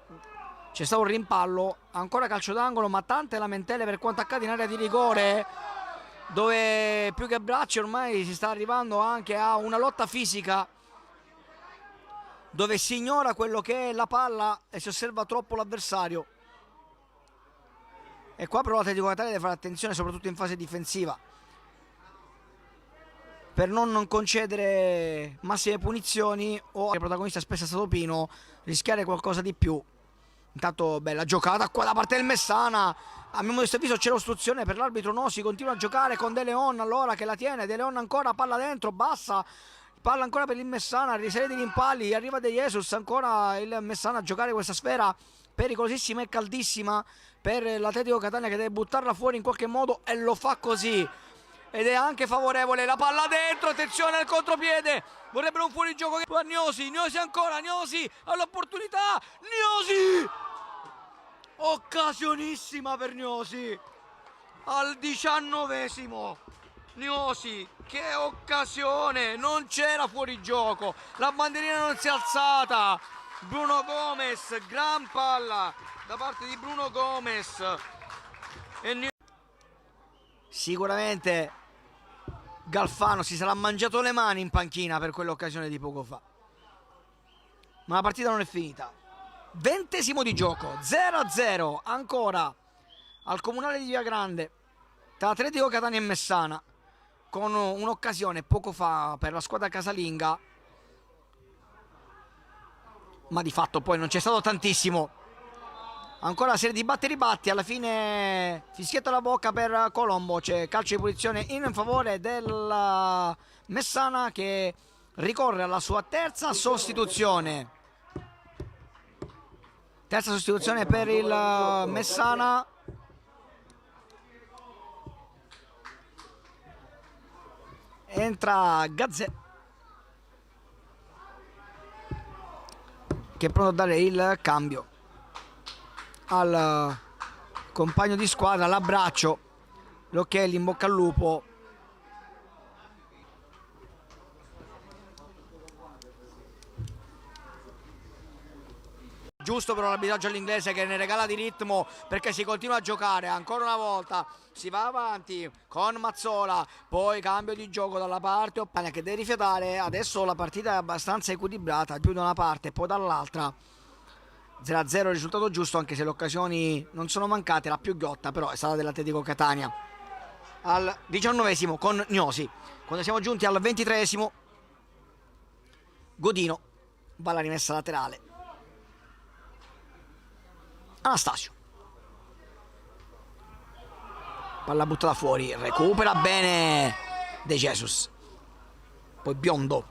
S1: c'è stato un rimpallo. Ancora calcio d'angolo, ma tante lamentele per quanto accade in area di rigore, dove più che bracci ormai si sta arrivando anche a una lotta fisica, dove si ignora quello che è la palla e si osserva troppo l'avversario. E qua però l'Atletico Catania deve fare attenzione soprattutto in fase difensiva per non concedere massime punizioni, o il protagonista spesso è stato Pino, rischiare qualcosa di più. Intanto bella giocata qua da parte del Messana, a mio modesto avviso c'è l'ostruzione per l'arbitro, no, si continua a giocare con De Leon allora che la tiene, De Leon ancora, palla dentro, bassa, palla ancora per il Messana, riserie di rimpalli, arriva De Jesus, ancora il Messana a giocare questa sfera pericolosissima e caldissima per l'Atletico Catania, che deve buttarla fuori in qualche modo e lo fa così. Ed è anche favorevole, la palla dentro, attenzione al contropiede, vorrebbero un fuorigioco che a Gnosi ancora, Gnosi all'opportunità, Gnosi! Occasionissima per Gnosi, al 19esimo, Gnosi, che occasione, non c'era fuorigioco, la bandierina non si è alzata, Bruno Gomez, gran palla da parte di Bruno Gomez e sicuramente Galfano si sarà mangiato le mani in panchina per quell'occasione di poco fa, ma la partita non è finita. 20esimo di gioco, 0-0 ancora al Comunale di Via Grande tra Atletico Catania e Messana, con un'occasione poco fa per la squadra casalinga, ma di fatto poi non c'è stato tantissimo. Ancora una serie di batti e ribatti, alla fine fischietto alla bocca per Colombo, c'è calcio di punizione in favore del Messana che ricorre alla sua terza sostituzione. Terza sostituzione per il Messana. Entra Gazzè, che è pronto a dare il cambio al compagno di squadra, l'abbraccio, l'ok, in bocca al lupo. Giusto però l'arbitraggio all'inglese che ne regala di ritmo, perché si continua a giocare ancora una volta, si va avanti con Mazzola, poi cambio di gioco dalla parte opposta che deve rifiatare. Adesso la partita è abbastanza equilibrata, più da una parte e poi dall'altra. 0-0 il risultato giusto, anche se le occasioni non sono mancate, la più ghiotta però è stata dell'Atletico Catania. Al 19esimo con Gnosi, quando siamo giunti al 23esimo, Godino va alla rimessa laterale. Anastasio, palla buttata fuori, recupera bene De Jesus, poi Biondo,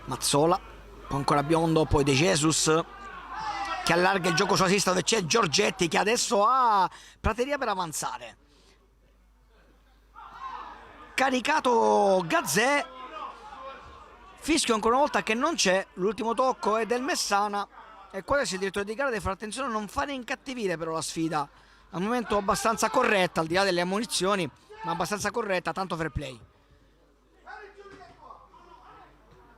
S1: Mazzola, poi ancora Biondo, poi De Jesus che allarga il gioco sulla sinistra dove c'è Giorgetti che adesso ha prateria per avanzare. Caricato Gazzè, fischio ancora una volta che non c'è, l'ultimo tocco è del Messana e qua adesso il direttore di gara deve fare attenzione a non fare incattivire però la sfida. Al momento abbastanza corretta, al di là delle ammonizioni, ma abbastanza corretta, tanto fair play.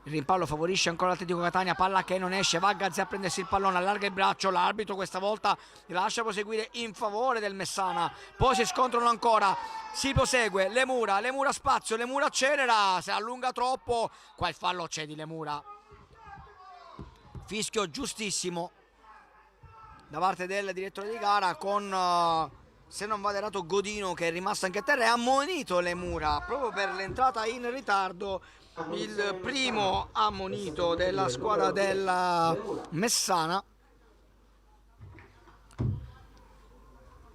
S1: Il rimpallo favorisce ancora l'Atletico Catania, palla che non esce, va Gazzè a prendersi il pallone, allarga il braccio, l'arbitro questa volta lascia proseguire in favore del Messana, poi si scontrano ancora, si prosegue, Lemura spazio, Lemura accelera, se allunga troppo, qua il fallo c'è di Lemura. Fischio giustissimo da parte del direttore di gara con, se non vado errato, Godino che è rimasto anche a terra e ha ammonito Lemura proprio per l'entrata in ritardo. Il primo ammonito della squadra della Messana,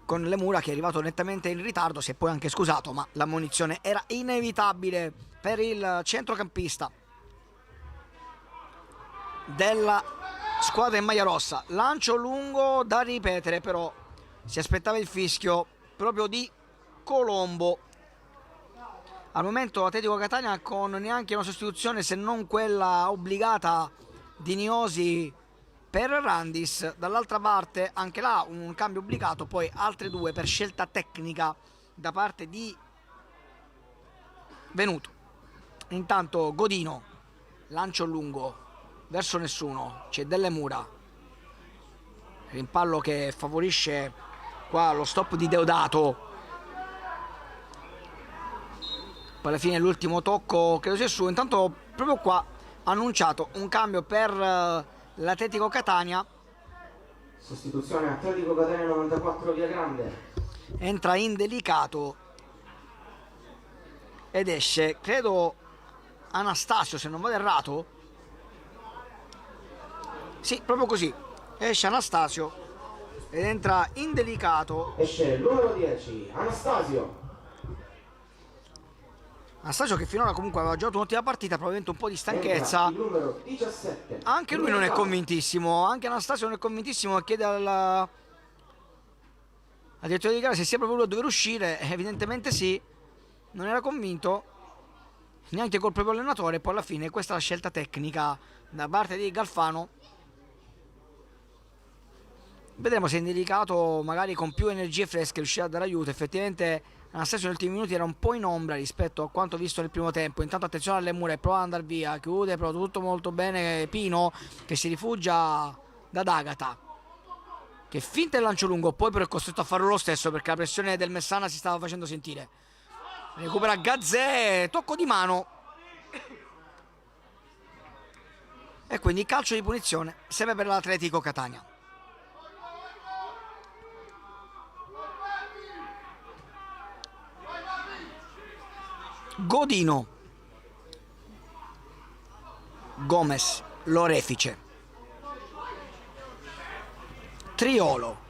S1: con Lemura che è arrivato nettamente in ritardo, si è poi anche scusato, ma l'ammonizione era inevitabile per il centrocampista della squadra in maglia rossa. Lancio lungo da ripetere, però si aspettava il fischio proprio di Colombo. Al momento Atletico Catania con neanche una sostituzione se non quella obbligata di Niosi per Randis. Dall'altra parte anche là un cambio obbligato, poi altre due per scelta tecnica da parte di Venuto. Intanto Godino, lancio lungo verso nessuno, c'è Delle Mura, rimpallo che favorisce qua lo stop di Deodato. Alla fine l'ultimo tocco credo sia suo. Intanto proprio qua annunciato un cambio per l'Atletico Catania.
S2: Sostituzione Atletico Catania 94 via Grande.
S1: Entra Indelicato ed esce credo Anastasio, se non vado errato. Sì, proprio così, esce Anastasio ed entra Indelicato.
S2: Esce il numero 10 Anastasio
S1: Che finora comunque aveva giocato un'ottima partita, probabilmente un po' di stanchezza.
S2: il numero 17
S1: Anche lui non è convintissimo, anche Anastasio non è convintissimo e chiede al direttore di gara se sia proprio lui a dover uscire. Evidentemente sì, non era convinto neanche col proprio allenatore. Poi alla fine questa è la scelta tecnica da parte di Galfano. Vedremo se è Indelicato magari con più energie fresche riuscirà a dare aiuto. Effettivamente Anastasio negli ultimi minuti era un po' in ombra rispetto a quanto visto nel primo tempo. Intanto attenzione alle mura, prova ad andare via, chiude però tutto molto bene Pino che si rifugia da D'Agata, che finta il lancio lungo, poi però è costretto a farlo lo stesso perché la pressione del Messana si stava facendo sentire. Recupera Gazzè, tocco di mano e quindi calcio di punizione sempre per l'Atletico Catania. Godino, Gomez, l'orefice, Triolo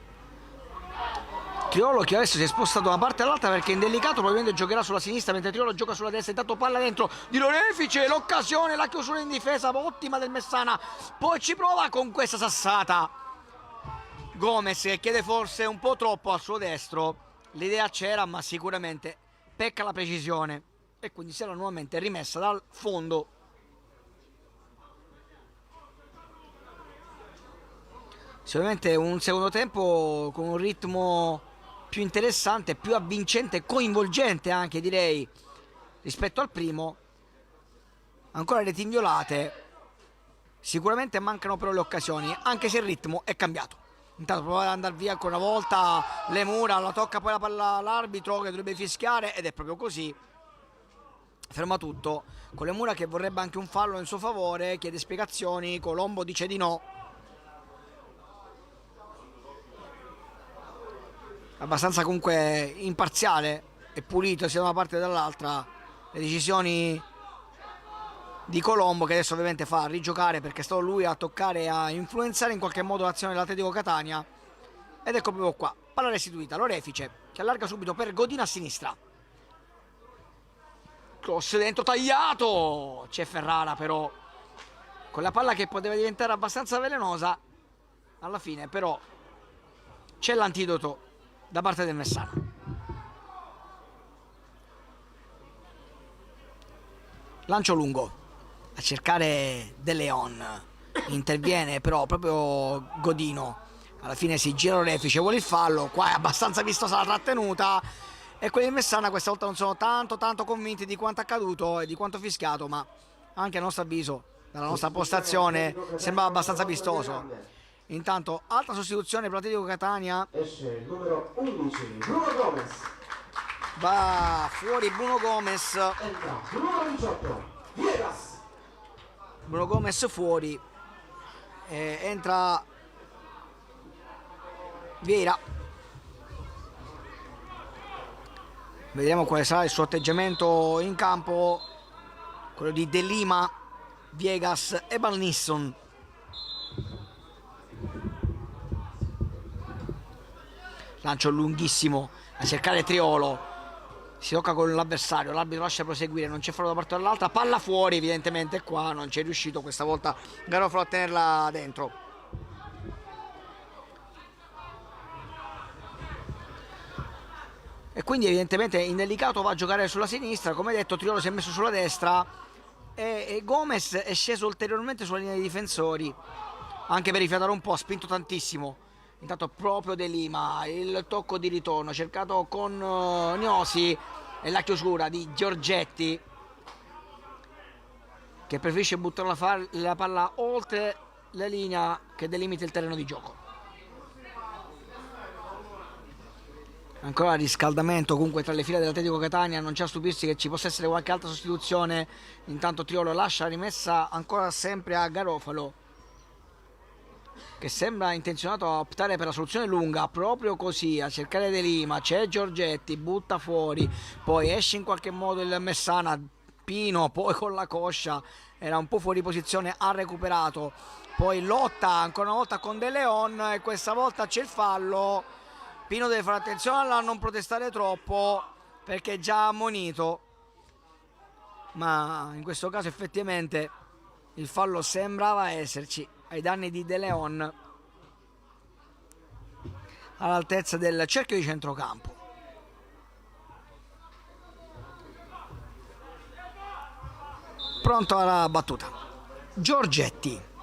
S1: che adesso si è spostato da una parte all'altra perché è indelicato, probabilmente giocherà sulla sinistra mentre Triolo gioca sulla destra. Intanto palla dentro di Lorefice, l'occasione, la chiusura in difesa ottima del Messana, poi ci prova con questa sassata Gomez che chiede forse un po' troppo al suo destro. L'idea c'era, ma sicuramente pecca la precisione e quindi sarà nuovamente rimessa dal fondo. Sicuramente un secondo tempo con un ritmo più interessante, più avvincente, coinvolgente anche, direi, rispetto al primo. Ancora reti inviolate, sicuramente mancano però le occasioni, anche se il ritmo è cambiato. Intanto prova ad andare via ancora una volta le mura, la tocca poi la palla all'arbitro che dovrebbe fischiare ed è proprio così. Ferma tutto con le mura che vorrebbe anche un fallo in suo favore, chiede spiegazioni, Colombo dice di no. Abbastanza comunque imparziale e pulito sia da una parte che dall'altra le decisioni di Colombo, che adesso ovviamente fa rigiocare perché è stato lui a toccare e a influenzare in qualche modo l'azione dell'Atletico Catania. Ed ecco proprio qua, palla restituita, Lorefice che allarga subito per Godino a sinistra, cross dentro tagliato, c'è Ferrara però con la palla che poteva diventare abbastanza velenosa. Alla fine però c'è l'antidoto da parte del Messana. Lancio lungo a cercare De Leon, interviene però proprio Godino, alla fine si gira Lorefice, vuole il fallo, qua è abbastanza vistosa la trattenuta e quelli del Messana questa volta non sono tanto convinti di quanto accaduto e di quanto fischiato, ma anche a nostro avviso dalla nostra postazione sembrava abbastanza vistoso. Intanto altra sostituzione per l'Atletico Catania,
S2: esce il numero 11 Bruno Gomez,
S1: va fuori Bruno Gomez,
S2: entra il numero 18 Viegas.
S1: Bruno Gomez fuori, entra Vieira. Vedremo quale sarà il suo atteggiamento in campo, quello di De Lima, Viegas e Balnisson. Lancio lunghissimo a cercare Triolo, si tocca con l'avversario, l'arbitro lascia proseguire, non c'è fallo da parte dall'altra, palla fuori evidentemente, qua non c'è riuscito questa volta Garofalo a tenerla dentro. E quindi evidentemente indelicato va a giocare sulla sinistra, come detto Triolo si è messo sulla destra e Gomez è sceso ulteriormente sulla linea dei difensori, anche per rifiatare un po', ha spinto tantissimo. Intanto proprio De Lima, il tocco di ritorno cercato con Gnosi e la chiusura di Giorgetti che preferisce buttare la palla oltre la linea che delimita il terreno di gioco. Ancora riscaldamento comunque tra le file dell'Atletico Catania, non c'è a stupirsi che ci possa essere qualche altra sostituzione. Intanto Triolo lascia rimessa ancora sempre a Garofalo, che sembra intenzionato a optare per la soluzione lunga, proprio così, a cercare De Lima, c'è Giorgetti, butta fuori, poi esce in qualche modo il Messana, Pino, poi con la coscia, era un po' fuori posizione, ha recuperato, poi lotta ancora una volta con De Leon e questa volta c'è il fallo, Pino deve fare attenzione a non protestare troppo perché è già ammonito, ma in questo caso effettivamente il fallo sembrava esserci ai danni di De Leon all'altezza del cerchio di centrocampo. Pronto alla battuta Giorgetti,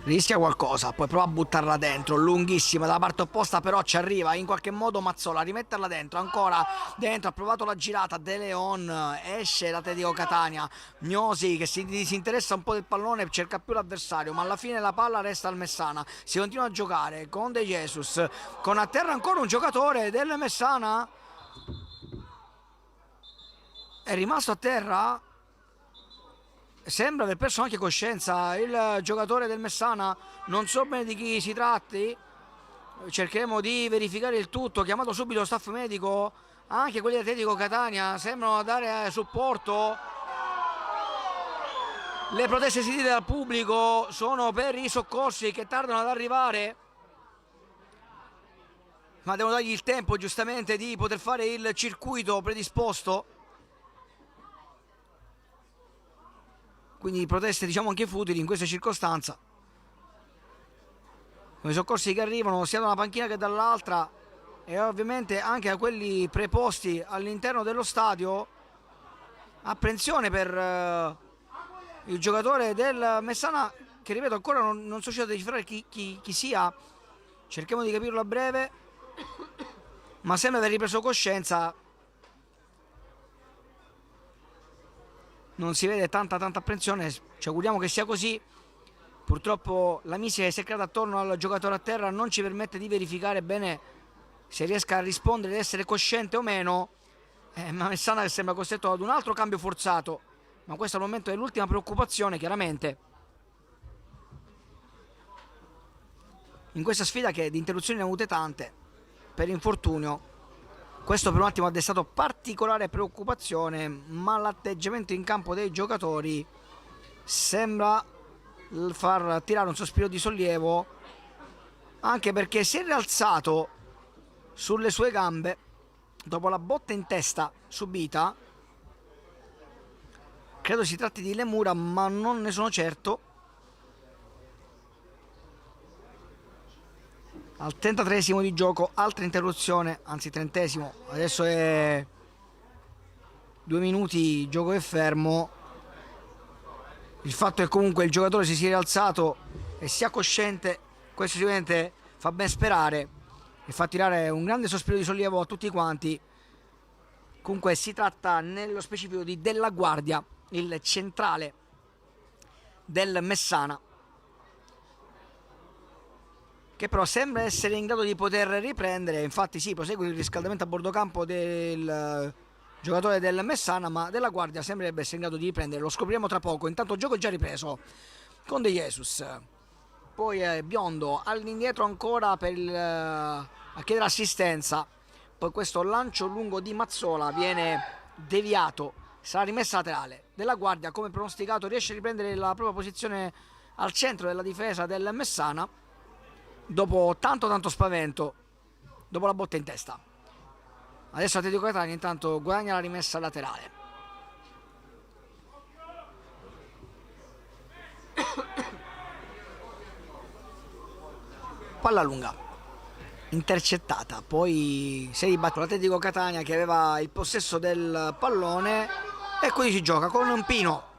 S1: rischia qualcosa, poi prova a buttarla dentro, lunghissima dalla parte opposta, però ci arriva in qualche modo Mazzola a rimetterla dentro, ancora dentro, ha provato la girata De Leon, esce l'Atletico Catania, Gnosi che si disinteressa un po' del pallone, cerca più l'avversario, ma alla fine la palla resta al Messana, si continua a giocare con De Jesus, con a terra ancora un giocatore del Messana, è rimasto a terra, sembra aver perso anche coscienza il giocatore del Messana, non so bene di chi si tratti, cercheremo di verificare il tutto, chiamato subito lo staff medico, anche quelli dell'Atletico Catania sembrano dare supporto, le proteste sentite dal pubblico sono per i soccorsi che tardano ad arrivare, ma devono dargli il tempo giustamente di poter fare il circuito predisposto. Quindi proteste diciamo anche futili in questa circostanza. Con i soccorsi che arrivano sia da una panchina che dall'altra, e ovviamente anche da quelli preposti all'interno dello stadio. Apprensione per il giocatore del Messana, che ripeto ancora non sono riuscito a decifrare chi sia. Cerchiamo di capirlo a breve, ma sembra aver ripreso coscienza. Non si vede tanta apprensione, ci auguriamo che sia così. Purtroppo la mischia che si è creata attorno al giocatore a terra non ci permette di verificare bene se riesca a rispondere ed essere cosciente o meno. Ma Messana che sembra costretto ad un altro cambio forzato, ma questo al momento è l'ultima preoccupazione, chiaramente, in questa sfida, che di interruzioni ne ha avute tante per infortunio. Questo per un attimo ha destato particolare preoccupazione, ma l'atteggiamento in campo dei giocatori sembra far tirare un sospiro di sollievo, anche perché si è rialzato sulle sue gambe dopo la botta in testa subita. Credo si tratti di Lemura, ma non ne sono certo. Al 33esimo di gioco, altra interruzione, anzi 30esimo, adesso è 2 minuti, gioco è fermo. Il fatto è che comunque il giocatore si sia rialzato e sia cosciente, questo sicuramente fa ben sperare e fa tirare un grande sospiro di sollievo a tutti quanti. Comunque si tratta nello specifico di Della Guardia, il centrale del Messana, che però sembra essere in grado di poter riprendere. Infatti sì, prosegue il riscaldamento a bordo campo del giocatore del Messana, ma Della Guardia sembrerebbe essere in grado di riprendere. Lo scopriremo tra poco. Intanto il gioco è già ripreso con De Jesus, poi Biondo all'indietro ancora per a chiedere assistenza. Poi questo lancio lungo di Mazzola viene deviato, sarà rimessa laterale. Della Guardia, come pronosticato, riesce a riprendere la propria posizione al centro della difesa del Messana dopo tanto spavento, dopo la botta in testa. Adesso Atletico Catania intanto guadagna la rimessa laterale. Palla lunga, intercettata, poi si è ribattuto l'Atletico Catania che aveva il possesso del pallone, e così si gioca con un Pino.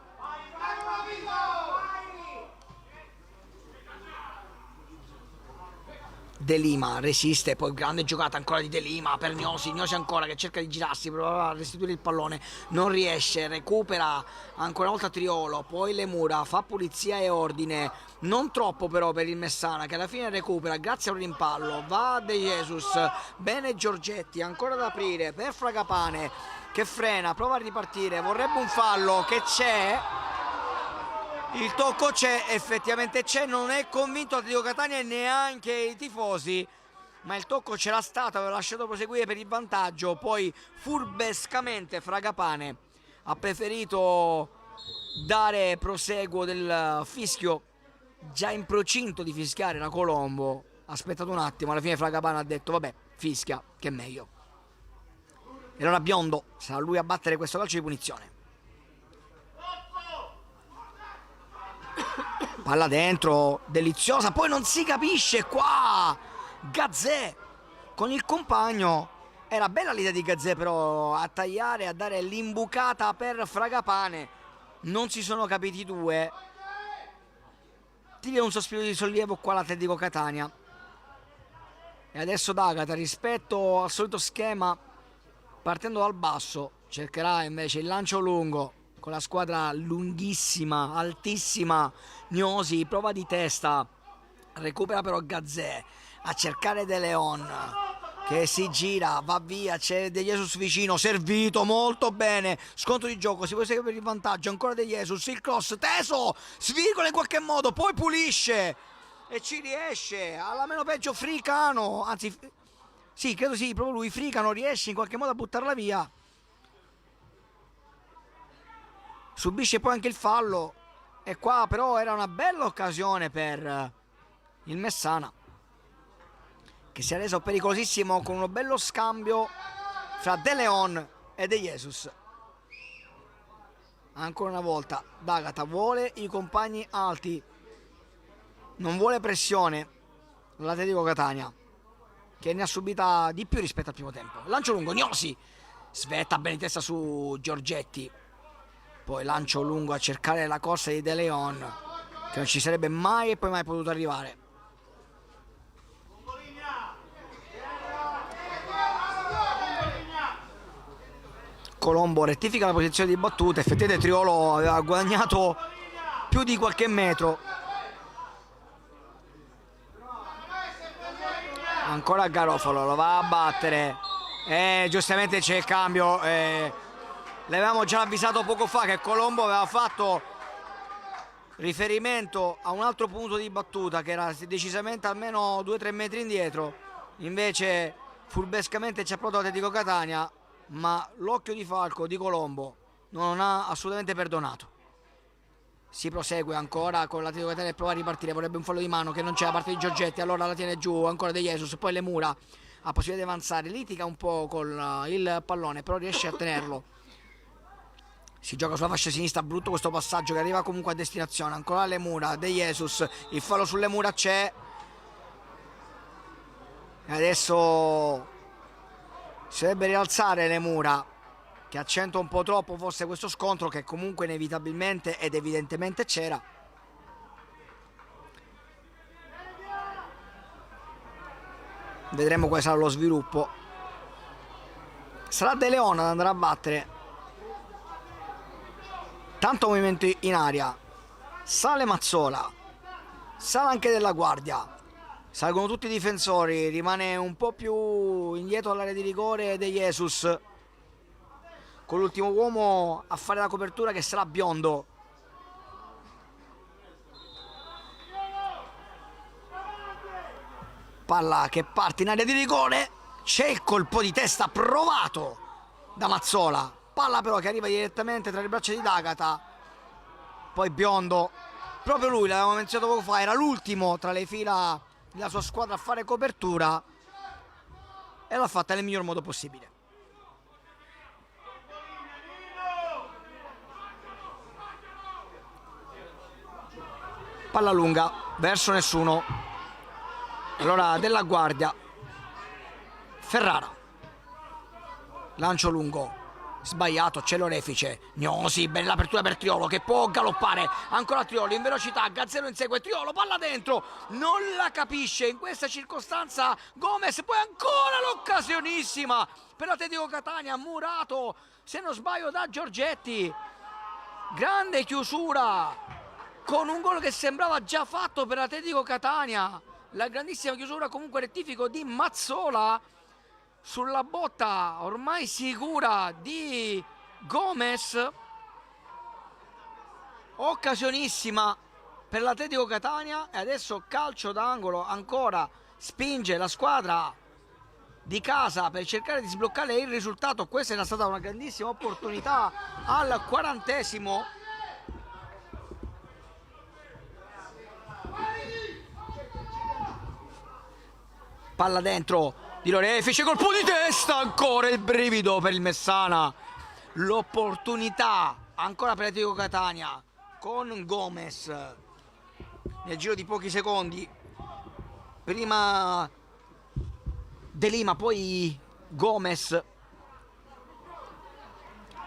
S1: De Lima resiste, poi grande giocata ancora di De Lima per Gnosi ancora che cerca di girarsi, prova a restituire il pallone, non riesce, recupera ancora una volta Triolo, poi Lemura fa pulizia e ordine, non troppo però per il Messana, che alla fine recupera grazie a un rimpallo, va De Jesus, bene Giorgetti, ancora da aprire per Fragapane che frena, prova a ripartire, vorrebbe un fallo, che c'è. Il tocco c'è, effettivamente c'è, non è convinto Atletico Catania e neanche i tifosi, ma il tocco c'era stato, aveva lasciato proseguire per il vantaggio, poi furbescamente Fragapane ha preferito dare proseguo del fischio, già in procinto di fischiare la Colombo, ha aspettato un attimo, alla fine Fragapane ha detto vabbè, fischia, che è meglio. E allora Biondo sarà lui a battere questo calcio di punizione. Palla dentro, deliziosa, poi non si capisce qua. Gazzè con il compagno, era bella l'idea di Gazzè però a tagliare, a dare l'imbucata per Fragapane, non si sono capiti i due. Tira un sospiro di sollievo qua l'Atletico Catania. E adesso D'Agata, rispetto al solito schema, partendo dal basso, cercherà invece il lancio lungo con la squadra lunghissima, altissima. Gnosi, prova di testa, recupera però Gazzè a cercare De Leon che si gira, va via, c'è De Jesus vicino, servito molto bene, scontro di gioco, si può seguire per il vantaggio, ancora De Jesus, il cross teso, svirgola in qualche modo, poi pulisce e ci riesce, alla meno peggio Fricano, anzi sì, credo sì, proprio lui, Fricano, riesce in qualche modo a buttarla via. Subisce poi anche il fallo, e qua però era una bella occasione per il Messana, che si è reso pericolosissimo con uno bello scambio fra De Leon e De Jesus. Ancora una volta D'Agata vuole i compagni alti, non vuole pressione l'Atletico Catania, che ne ha subita di più rispetto al primo tempo. Lancio lungo, Gnosi svetta bene in testa su Giorgetti, poi lancio lungo a cercare la corsa di De Leon, che non ci sarebbe mai e poi mai potuto arrivare. Colombo rettifica la posizione di battuta, effettivamente Triolo aveva guadagnato più di qualche metro. Ancora Garofalo, lo va a battere, giustamente c'è il cambio, l'avevamo già avvisato poco fa che Colombo aveva fatto riferimento a un altro punto di battuta che era decisamente almeno 2-3 metri indietro, invece furbescamente ci ha provato Atletico Catania, ma l'occhio di falco di Colombo non ha assolutamente perdonato. Si prosegue ancora con l'Atletico Catania e prova a ripartire, vorrebbe un fallo di mano che non c'è da parte di Giorgetti, allora la tiene giù ancora De Jesus, poi Le Mura ha possibilità di avanzare, litiga un po' con il pallone, però riesce a tenerlo. Si gioca sulla fascia sinistra, brutto questo passaggio che arriva comunque a destinazione, ancora Le Mura, De Jesus, il fallo sulle Mura c'è, e adesso si dovrebbe rialzare Le Mura, che accentua un po' troppo forse questo scontro che comunque inevitabilmente ed evidentemente c'era. Vedremo quale sarà lo sviluppo. Sarà De Leon ad andare a battere. Tanto movimento in aria, sale Mazzola, sale anche Della Guardia, salgono tutti i difensori, rimane un po' più indietro all'area di rigore De Jesus, con l'ultimo uomo a fare la copertura che sarà Biondo. Palla che parte in area di rigore, c'è il colpo di testa provato da Mazzola, palla però che arriva direttamente tra le braccia di D'Agata, poi Biondo, proprio lui, l'avevamo menzionato poco fa, era l'ultimo tra le fila della sua squadra a fare copertura e l'ha fatta nel miglior modo possibile. Palla lunga verso nessuno, allora Della Guardia, Ferrara, lancio lungo sbagliato, c'è l'orefice, Gnosi, bella apertura per Triolo che può galoppare, ancora Triolo in velocità, Gazzero insegue Triolo, palla dentro, non la capisce in questa circostanza Gomez, poi ancora l'occasionissima per l'Atletico Catania, murato se non sbaglio da Giorgetti, grande chiusura con un gol che sembrava già fatto per l'Atletico Catania, la grandissima chiusura comunque rettifico di Mazzola sulla botta ormai sicura di Gomez, occasionissima per l'Atletico Catania e adesso calcio d'angolo, ancora spinge la squadra di casa per cercare di sbloccare il risultato. Questa era stata una grandissima opportunità al 40esimo. Palla dentro di l'orefice, colpo di testa, ancora il brivido per il Messana, l'opportunità ancora per l'Atletico Catania con Gomez nel giro di pochi secondi, prima De Lima poi Gomez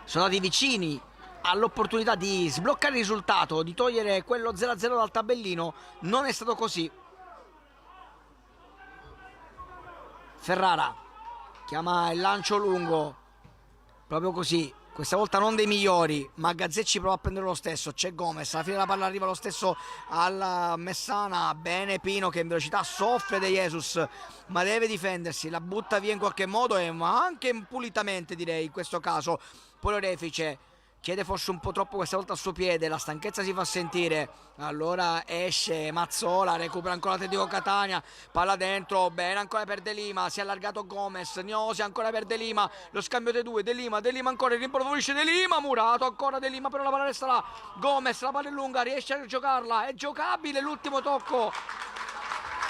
S1: sono andati vicini all'opportunità di sbloccare il risultato, di togliere quello 0-0 dal tabellino, non è stato così. Ferrara chiama il lancio lungo, proprio così, questa volta non dei migliori, ma Gazzecci prova a prendere lo stesso, c'è Gomez, alla fine la palla arriva lo stesso al Messana, bene Pino che in velocità soffre De Jesus, ma deve difendersi, la butta via in qualche modo ma anche impulitamente direi in questo caso, poi l'orefice chiede forse un po' troppo questa volta al suo piede, la stanchezza si fa sentire, allora esce Mazzola, recupera ancora l'Atletico Catania, palla dentro, bene ancora per De Lima, si è allargato Gomez, Gnosi ancora per De Lima, lo scambio dei due, De Lima ancora, il rimborso favorisce De Lima, murato ancora De Lima, però la palla resta là, Gomez, la palla è lunga, riesce a giocarla, è giocabile l'ultimo tocco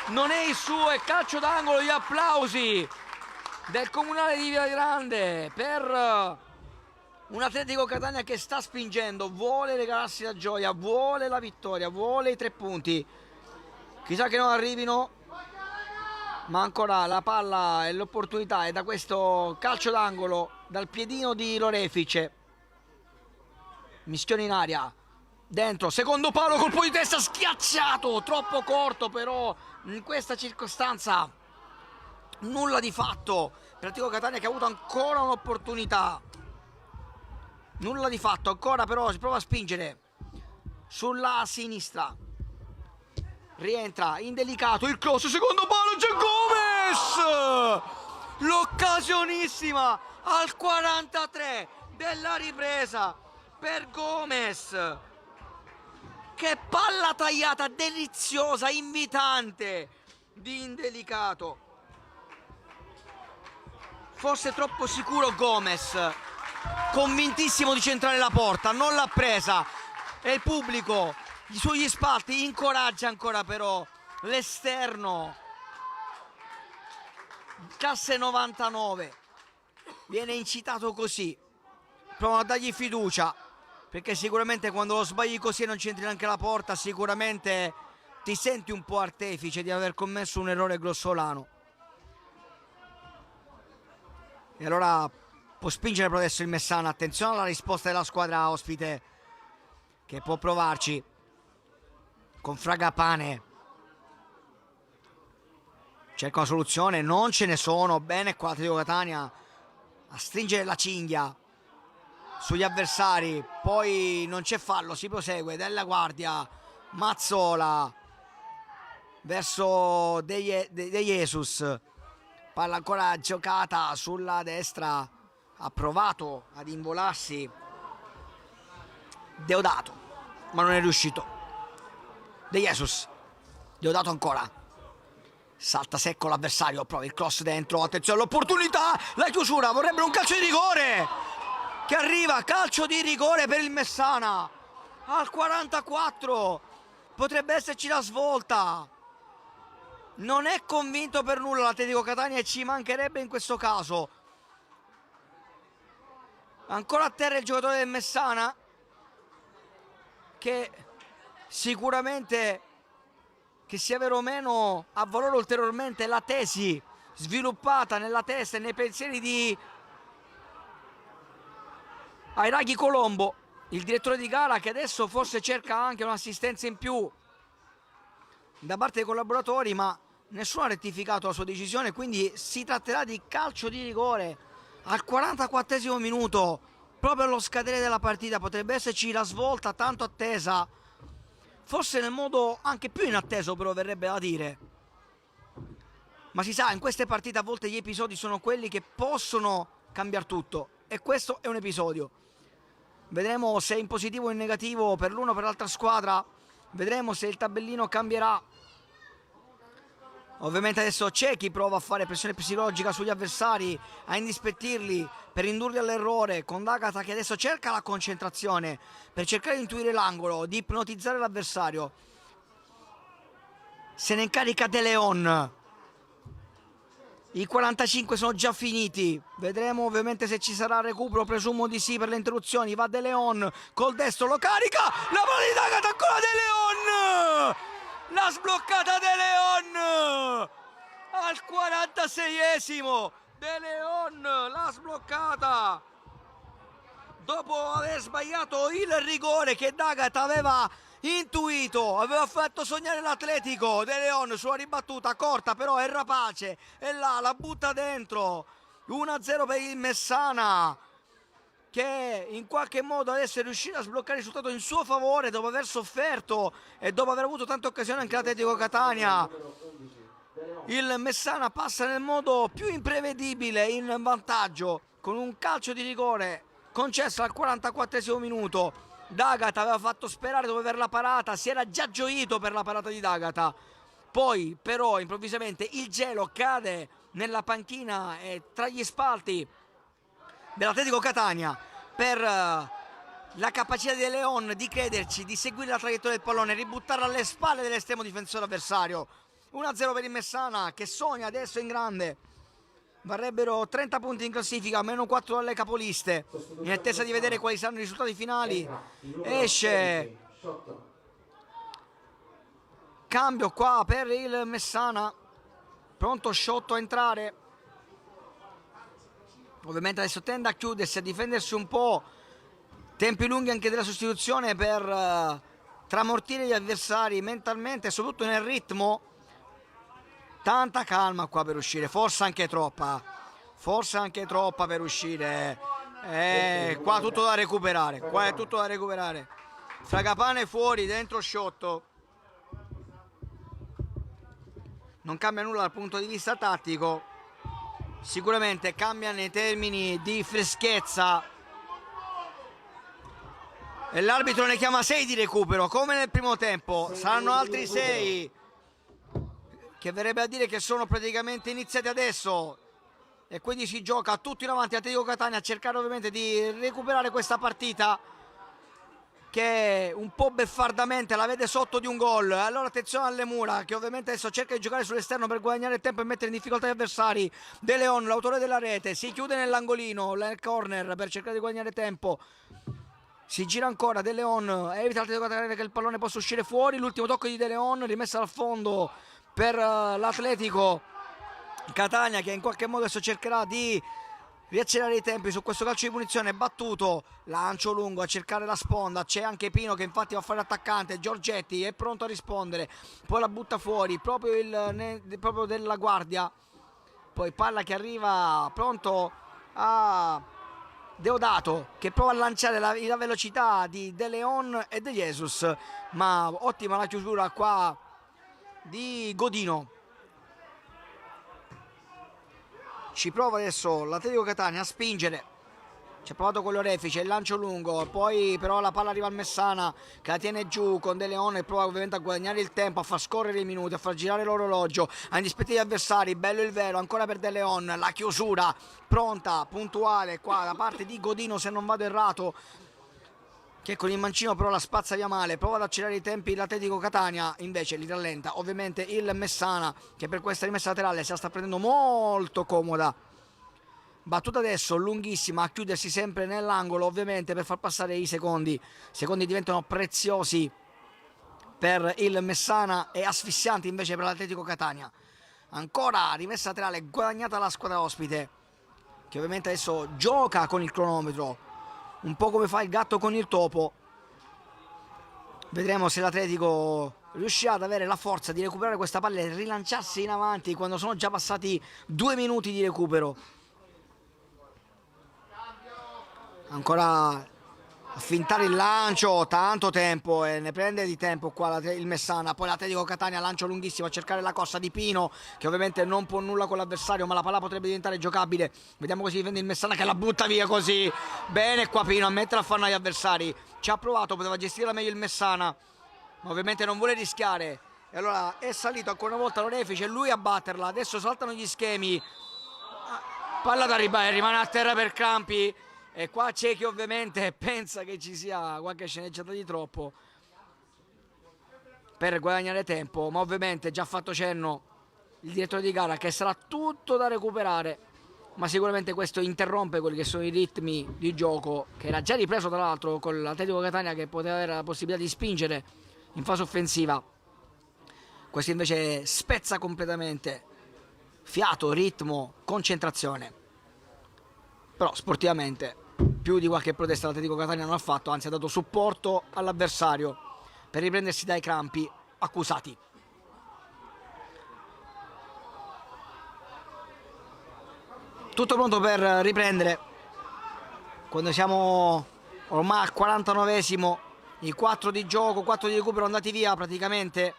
S1: non è il suo, è calcio d'angolo. Gli applausi del Comunale di Via Grande per un Atletico Catania che sta spingendo, vuole regalarsi la gioia, vuole la vittoria, vuole i 3 punti. Chissà che non arrivino, ma ancora la palla e l'opportunità è da questo calcio d'angolo, dal piedino di Lorefice. Mischione in aria, dentro, secondo palo, colpo di testa schiacciato, troppo corto, però in questa circostanza nulla di fatto per Atletico Catania, che ha avuto ancora un'opportunità. Nulla di fatto ancora, però si prova a spingere sulla sinistra, rientra indelicato il cross, secondo palo, c'è Gomez, l'occasionissima al 43 della ripresa per Gomez. Che palla tagliata deliziosa, invitante di Indelicato. Forse troppo sicuro Gomez, convintissimo di centrare la porta, non l'ha presa e il pubblico sugli spalti incoraggia ancora però l'esterno. Classe 99 viene incitato così, provano a dargli fiducia, perché sicuramente quando lo sbagli così e non c'entri neanche la porta, sicuramente ti senti un po' artefice di aver commesso un errore grossolano. E allora può spingere però adesso il Messana. Attenzione alla risposta della squadra ospite, che può provarci con Fragapane. Cerca una soluzione, non ce ne sono. Bene qua Atletico Catania a stringere la cinghia sugli avversari. Poi non c'è fallo, si prosegue. Della Guardia, Mazzola verso De Jesus. Palla ancora giocata sulla destra, ha provato ad involarsi Deodato, ma non è riuscito. De Jesus, Deodato ancora, salta secco l'avversario, prova il cross dentro, attenzione all'opportunità, la chiusura, vorrebbero un calcio di rigore che arriva, calcio di rigore per il Messana al 44, potrebbe esserci la svolta. Non è convinto per nulla l'Atletico Catania e ci mancherebbe in questo caso. Ancora a terra il giocatore del Messana, che sicuramente, che sia vero o meno, avvalora ulteriormente la tesi sviluppata nella testa e nei pensieri di Airaghi Colombo, il direttore di gara, che adesso forse cerca anche un'assistenza in più da parte dei collaboratori, ma nessuno ha rettificato la sua decisione, quindi si tratterà di calcio di rigore al 44esimo minuto, proprio allo scadere della partita. Potrebbe esserci la svolta tanto attesa, forse nel modo anche più inatteso, però verrebbe da dire. Ma si sa, in queste partite a volte gli episodi sono quelli che possono cambiare tutto, e questo è un episodio. Vedremo se è in positivo o in negativo per l'uno o per l'altra squadra, vedremo se il tabellino cambierà. Ovviamente adesso c'è chi prova a fare pressione psicologica sugli avversari, a indispettirli, per indurli all'errore, con D'Agata che adesso cerca la concentrazione per cercare di intuire l'angolo, di ipnotizzare l'avversario. Se ne incarica De Leon. I 45 sono già finiti, vedremo ovviamente se ci sarà recupero, presumo di sì per le interruzioni. Va De Leon col destro, lo carica, la palla di D'Agata, ancora De Leon, la sbloccata De Leon al 46esimo. De Leon l'ha sbloccata dopo aver sbagliato il rigore che D'Agata aveva intuito, aveva fatto sognare l'Atletico. De Leon sulla ribattuta corta, però è rapace e là la butta dentro. 1-0 per il Messana, che in qualche modo adesso è riuscito a sbloccare il risultato in suo favore dopo aver sofferto e dopo aver avuto tante occasioni anche l'Atletico Catania. Il Messana passa nel modo più imprevedibile in vantaggio con un calcio di rigore concesso al 44esimo minuto. D'Agata aveva fatto sperare dopo aver la parata, si era già gioito per la parata di D'Agata, poi però improvvisamente il gelo cade nella panchina e tra gli spalti dell'Atletico Catania per la capacità di Leon di crederci, di seguire la traiettoria del pallone, ributtarla alle spalle dell'estremo difensore avversario. 1-0 per il Messana, che sogna adesso in grande. Varrebbero 30 punti in classifica, meno 4 alle capoliste. In attesa di vedere quali saranno i risultati finali. Esce cambio qua per il Messana. Pronto Sciotto a entrare. Ovviamente adesso tende a chiudersi, a difendersi un po'. Tempi lunghi anche della sostituzione per tramortire gli avversari mentalmente e soprattutto nel ritmo. Tanta calma qua per uscire, forse anche troppa per uscire. Qua tutto da recuperare, qua è tutto da recuperare. Fragapane fuori, dentro Sciotto. Non cambia nulla dal punto di vista tattico, sicuramente cambia nei termini di freschezza. E l'arbitro ne chiama 6 di recupero, come nel primo tempo. Saranno altri 6, che verrebbe a dire che sono praticamente iniziati adesso. E quindi si gioca tutto in avanti Atletico Catania a cercare ovviamente di recuperare questa partita, che un po' beffardamente la vede sotto di un gol. Allora attenzione alle mura, che ovviamente adesso cerca di giocare sull'esterno per guadagnare tempo e mettere in difficoltà gli avversari. De Leon, l'autore della rete, si chiude nell'angolino, nel corner, per cercare di guadagnare tempo. Si gira ancora De Leon, evita che il pallone possa uscire fuori. L'ultimo tocco di De Leon, rimessa al fondo per l'Atletico Catania, che in qualche modo adesso cercherà di riaccelerare i tempi su questo calcio di punizione. Battuto, lancio lungo a cercare la sponda. C'è anche Pino che infatti va a fare l'attaccante. Giorgetti è pronto a rispondere, poi la butta fuori proprio della guardia. Poi palla che arriva pronto a Deodato, che prova a lanciare la velocità di De Leon e De Jesus, ma ottima la chiusura qua di Godino. Ci prova adesso l'Atletico Catania a spingere, ci ha provato con l'orefice, il lancio lungo, poi però la palla arriva al Messana che la tiene giù con De Leon e prova ovviamente a guadagnare il tempo, a far scorrere i minuti, a far girare l'orologio, a indispettire gli avversari. Bello il vero, ancora per De Leon, la chiusura pronta, puntuale qua da parte di Godino, se non vado errato, che con il mancino però la spazza via male. Prova ad accelerare i tempi l'Atletico Catania, invece li rallenta ovviamente il Messana, che per questa rimessa laterale se la sta prendendo molto comoda. Battuta adesso lunghissima a chiudersi sempre nell'angolo, ovviamente per far passare i secondi. I secondi diventano preziosi per il Messana e asfissianti invece per l'Atletico Catania. Ancora rimessa laterale guadagnata la squadra ospite, che ovviamente adesso gioca con il cronometro, un po' come fa il gatto con il topo. Vedremo se l'Atletico riuscirà ad avere la forza di recuperare questa palla e rilanciarsi in avanti quando sono già passati 2 minuti di recupero. Ancora a fintare il lancio, tanto tempo, e ne prende di tempo qua il Messana. Poi l'Atletico Catania, lancio lunghissimo a cercare la corsa di Pino, che ovviamente non può nulla con l'avversario, ma la palla potrebbe diventare giocabile. Vediamo così difende il Messana, che la butta via così. Bene qua Pino a mettere a fanno agli avversari. Ci ha provato, poteva gestirla meglio il Messana, ma ovviamente non vuole rischiare. E allora è salito ancora una volta l'orefice, lui a batterla. Adesso saltano gli schemi. Palla da ribare, rimane a terra per Campi. E qua c'è chi ovviamente pensa che ci sia qualche sceneggiata di troppo per guadagnare tempo, ma ovviamente già fatto cenno il direttore di gara che sarà tutto da recuperare, ma sicuramente questo interrompe quelli che sono i ritmi di gioco, che era già ripreso tra l'altro con l'Atletico Catania, che poteva avere la possibilità di spingere in fase offensiva. Questo invece spezza completamente fiato, ritmo, concentrazione. Però sportivamente più di qualche protesta l'Atletico Catania non ha fatto, anzi ha dato supporto all'avversario per riprendersi dai crampi accusati. Tutto pronto per riprendere quando siamo ormai al 49esimo, i 4 di gioco, 4 di recupero andati via praticamente,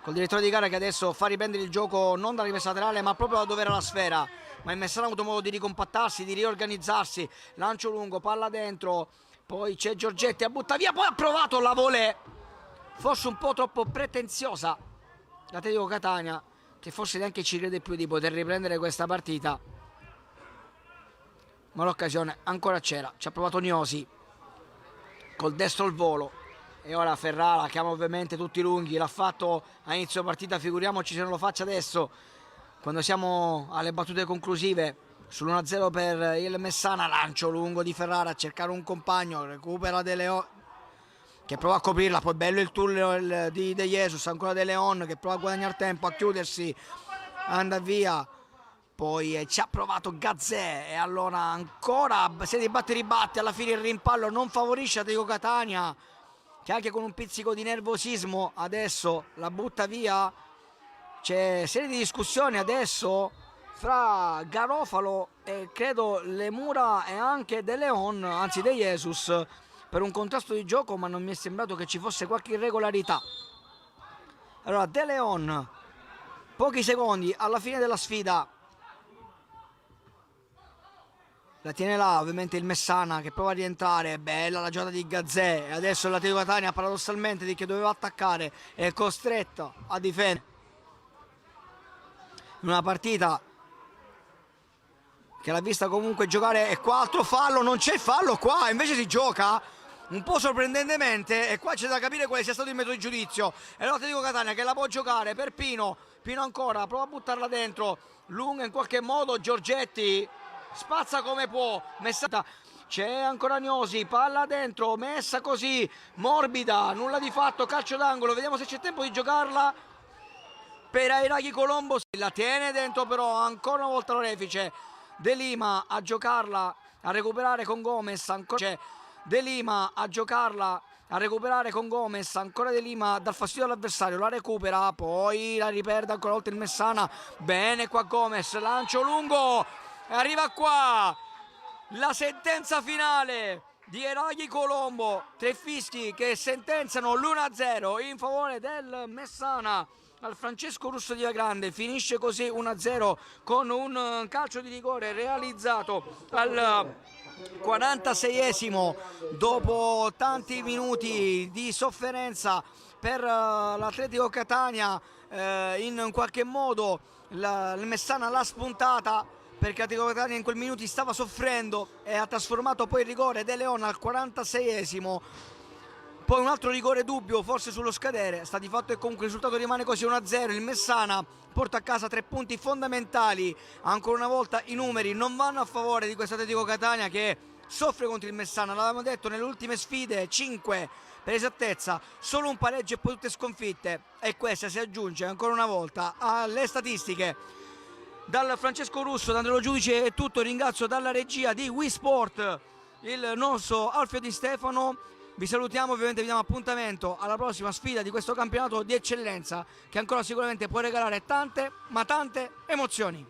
S1: col direttore di gara che adesso fa riprendere il gioco non dalla rimessa laterale ma proprio da dove era la sfera. Ma il Messana ha avuto modo di ricompattarsi, di riorganizzarsi. Lancio lungo, palla dentro, poi c'è Giorgetti a butta via, poi ha provato la volée, forse un po' troppo pretenziosa l'Atletico Catania, che forse neanche ci crede più di poter riprendere questa partita, ma l'occasione ancora c'era. Ci ha provato Gnosi col destro al volo, E ora Ferrara chiama ovviamente tutti i lunghi, l'ha fatto a inizio partita, figuriamoci se non lo faccia adesso, quando siamo alle battute conclusive. Sull'1-0 per il Messana, lancio lungo di Ferrara a cercare un compagno, recupera De Leon che prova a coprirla, poi bello il tunnel di De Jesus, ancora De Leon che prova a guadagnare tempo, a chiudersi, anda via. Poi ci ha provato Gazzè e allora ancora se di batte ribatte, alla fine il rimpallo non favorisce Atletico Catania, che anche con un pizzico di nervosismo adesso la butta via. C'è serie di discussioni adesso fra Garofalo e credo Lemura e anche De Leon, anzi De Jesus, per un contrasto di gioco, ma non mi è sembrato che ci fosse qualche irregolarità. Allora De Leon, pochi secondi alla fine della sfida, la tiene là ovviamente il Messana che prova a rientrare, bella la giocata di Gazzè, e adesso l'Atletico Catania paradossalmente di che doveva attaccare è costretto a difendere in una partita che l'ha vista comunque giocare. E qua altro fallo, non c'è fallo qua, invece si gioca un po' sorprendentemente, e qua c'è da capire quale sia stato il metodo di giudizio. E l'Atletico Catania che la può giocare per Pino ancora, prova a buttarla dentro, lunga in qualche modo, Giorgetti spazza come può, messa, c'è ancora Gnosi, palla dentro, messa così, morbida, nulla di fatto, calcio d'angolo, vediamo se c'è tempo di giocarla per Airaghi Colombo, la tiene dentro però, ancora una volta l'orefice, De Lima a giocarla, a recuperare con Gomez, ancora c'è De Lima a giocarla, a recuperare con Gomez, ancora De Lima dal fastidio all'avversario, la recupera, poi la riperde ancora una volta il Messana, bene qua Gomez, lancio lungo, arriva qua la sentenza finale di Airaghi Colombo, tre fischi che sentenziano l'1-0 in favore del Messana al Francesco Russo di Viagrande. Finisce così 1-0 con un calcio di rigore realizzato al 46esimo, dopo tanti minuti di sofferenza per l'Atletico Catania. In qualche modo il Messana l'ha spuntata, perché Atletico Catania in quel minuto stava soffrendo e ha trasformato poi il rigore De Leon al 46esimo. Poi un altro rigore dubbio forse sullo scadere, sta di fatto e comunque il risultato rimane così 1-0. Il Messana porta a casa 3 punti fondamentali. Ancora una volta i numeri non vanno a favore di questo Atletico Catania che soffre contro il Messana, l'avevamo detto nelle ultime sfide, 5 per esattezza, solo un pareggio e poi tutte sconfitte, e questa si aggiunge ancora una volta alle statistiche. Dal Francesco Russo, da Andrea Giudice è tutto, ringrazio dalla regia di Wii Sport il nostro Alfio Di Stefano. Vi salutiamo, ovviamente vi diamo appuntamento alla prossima sfida di questo campionato di eccellenza che ancora sicuramente può regalare tante, ma tante emozioni.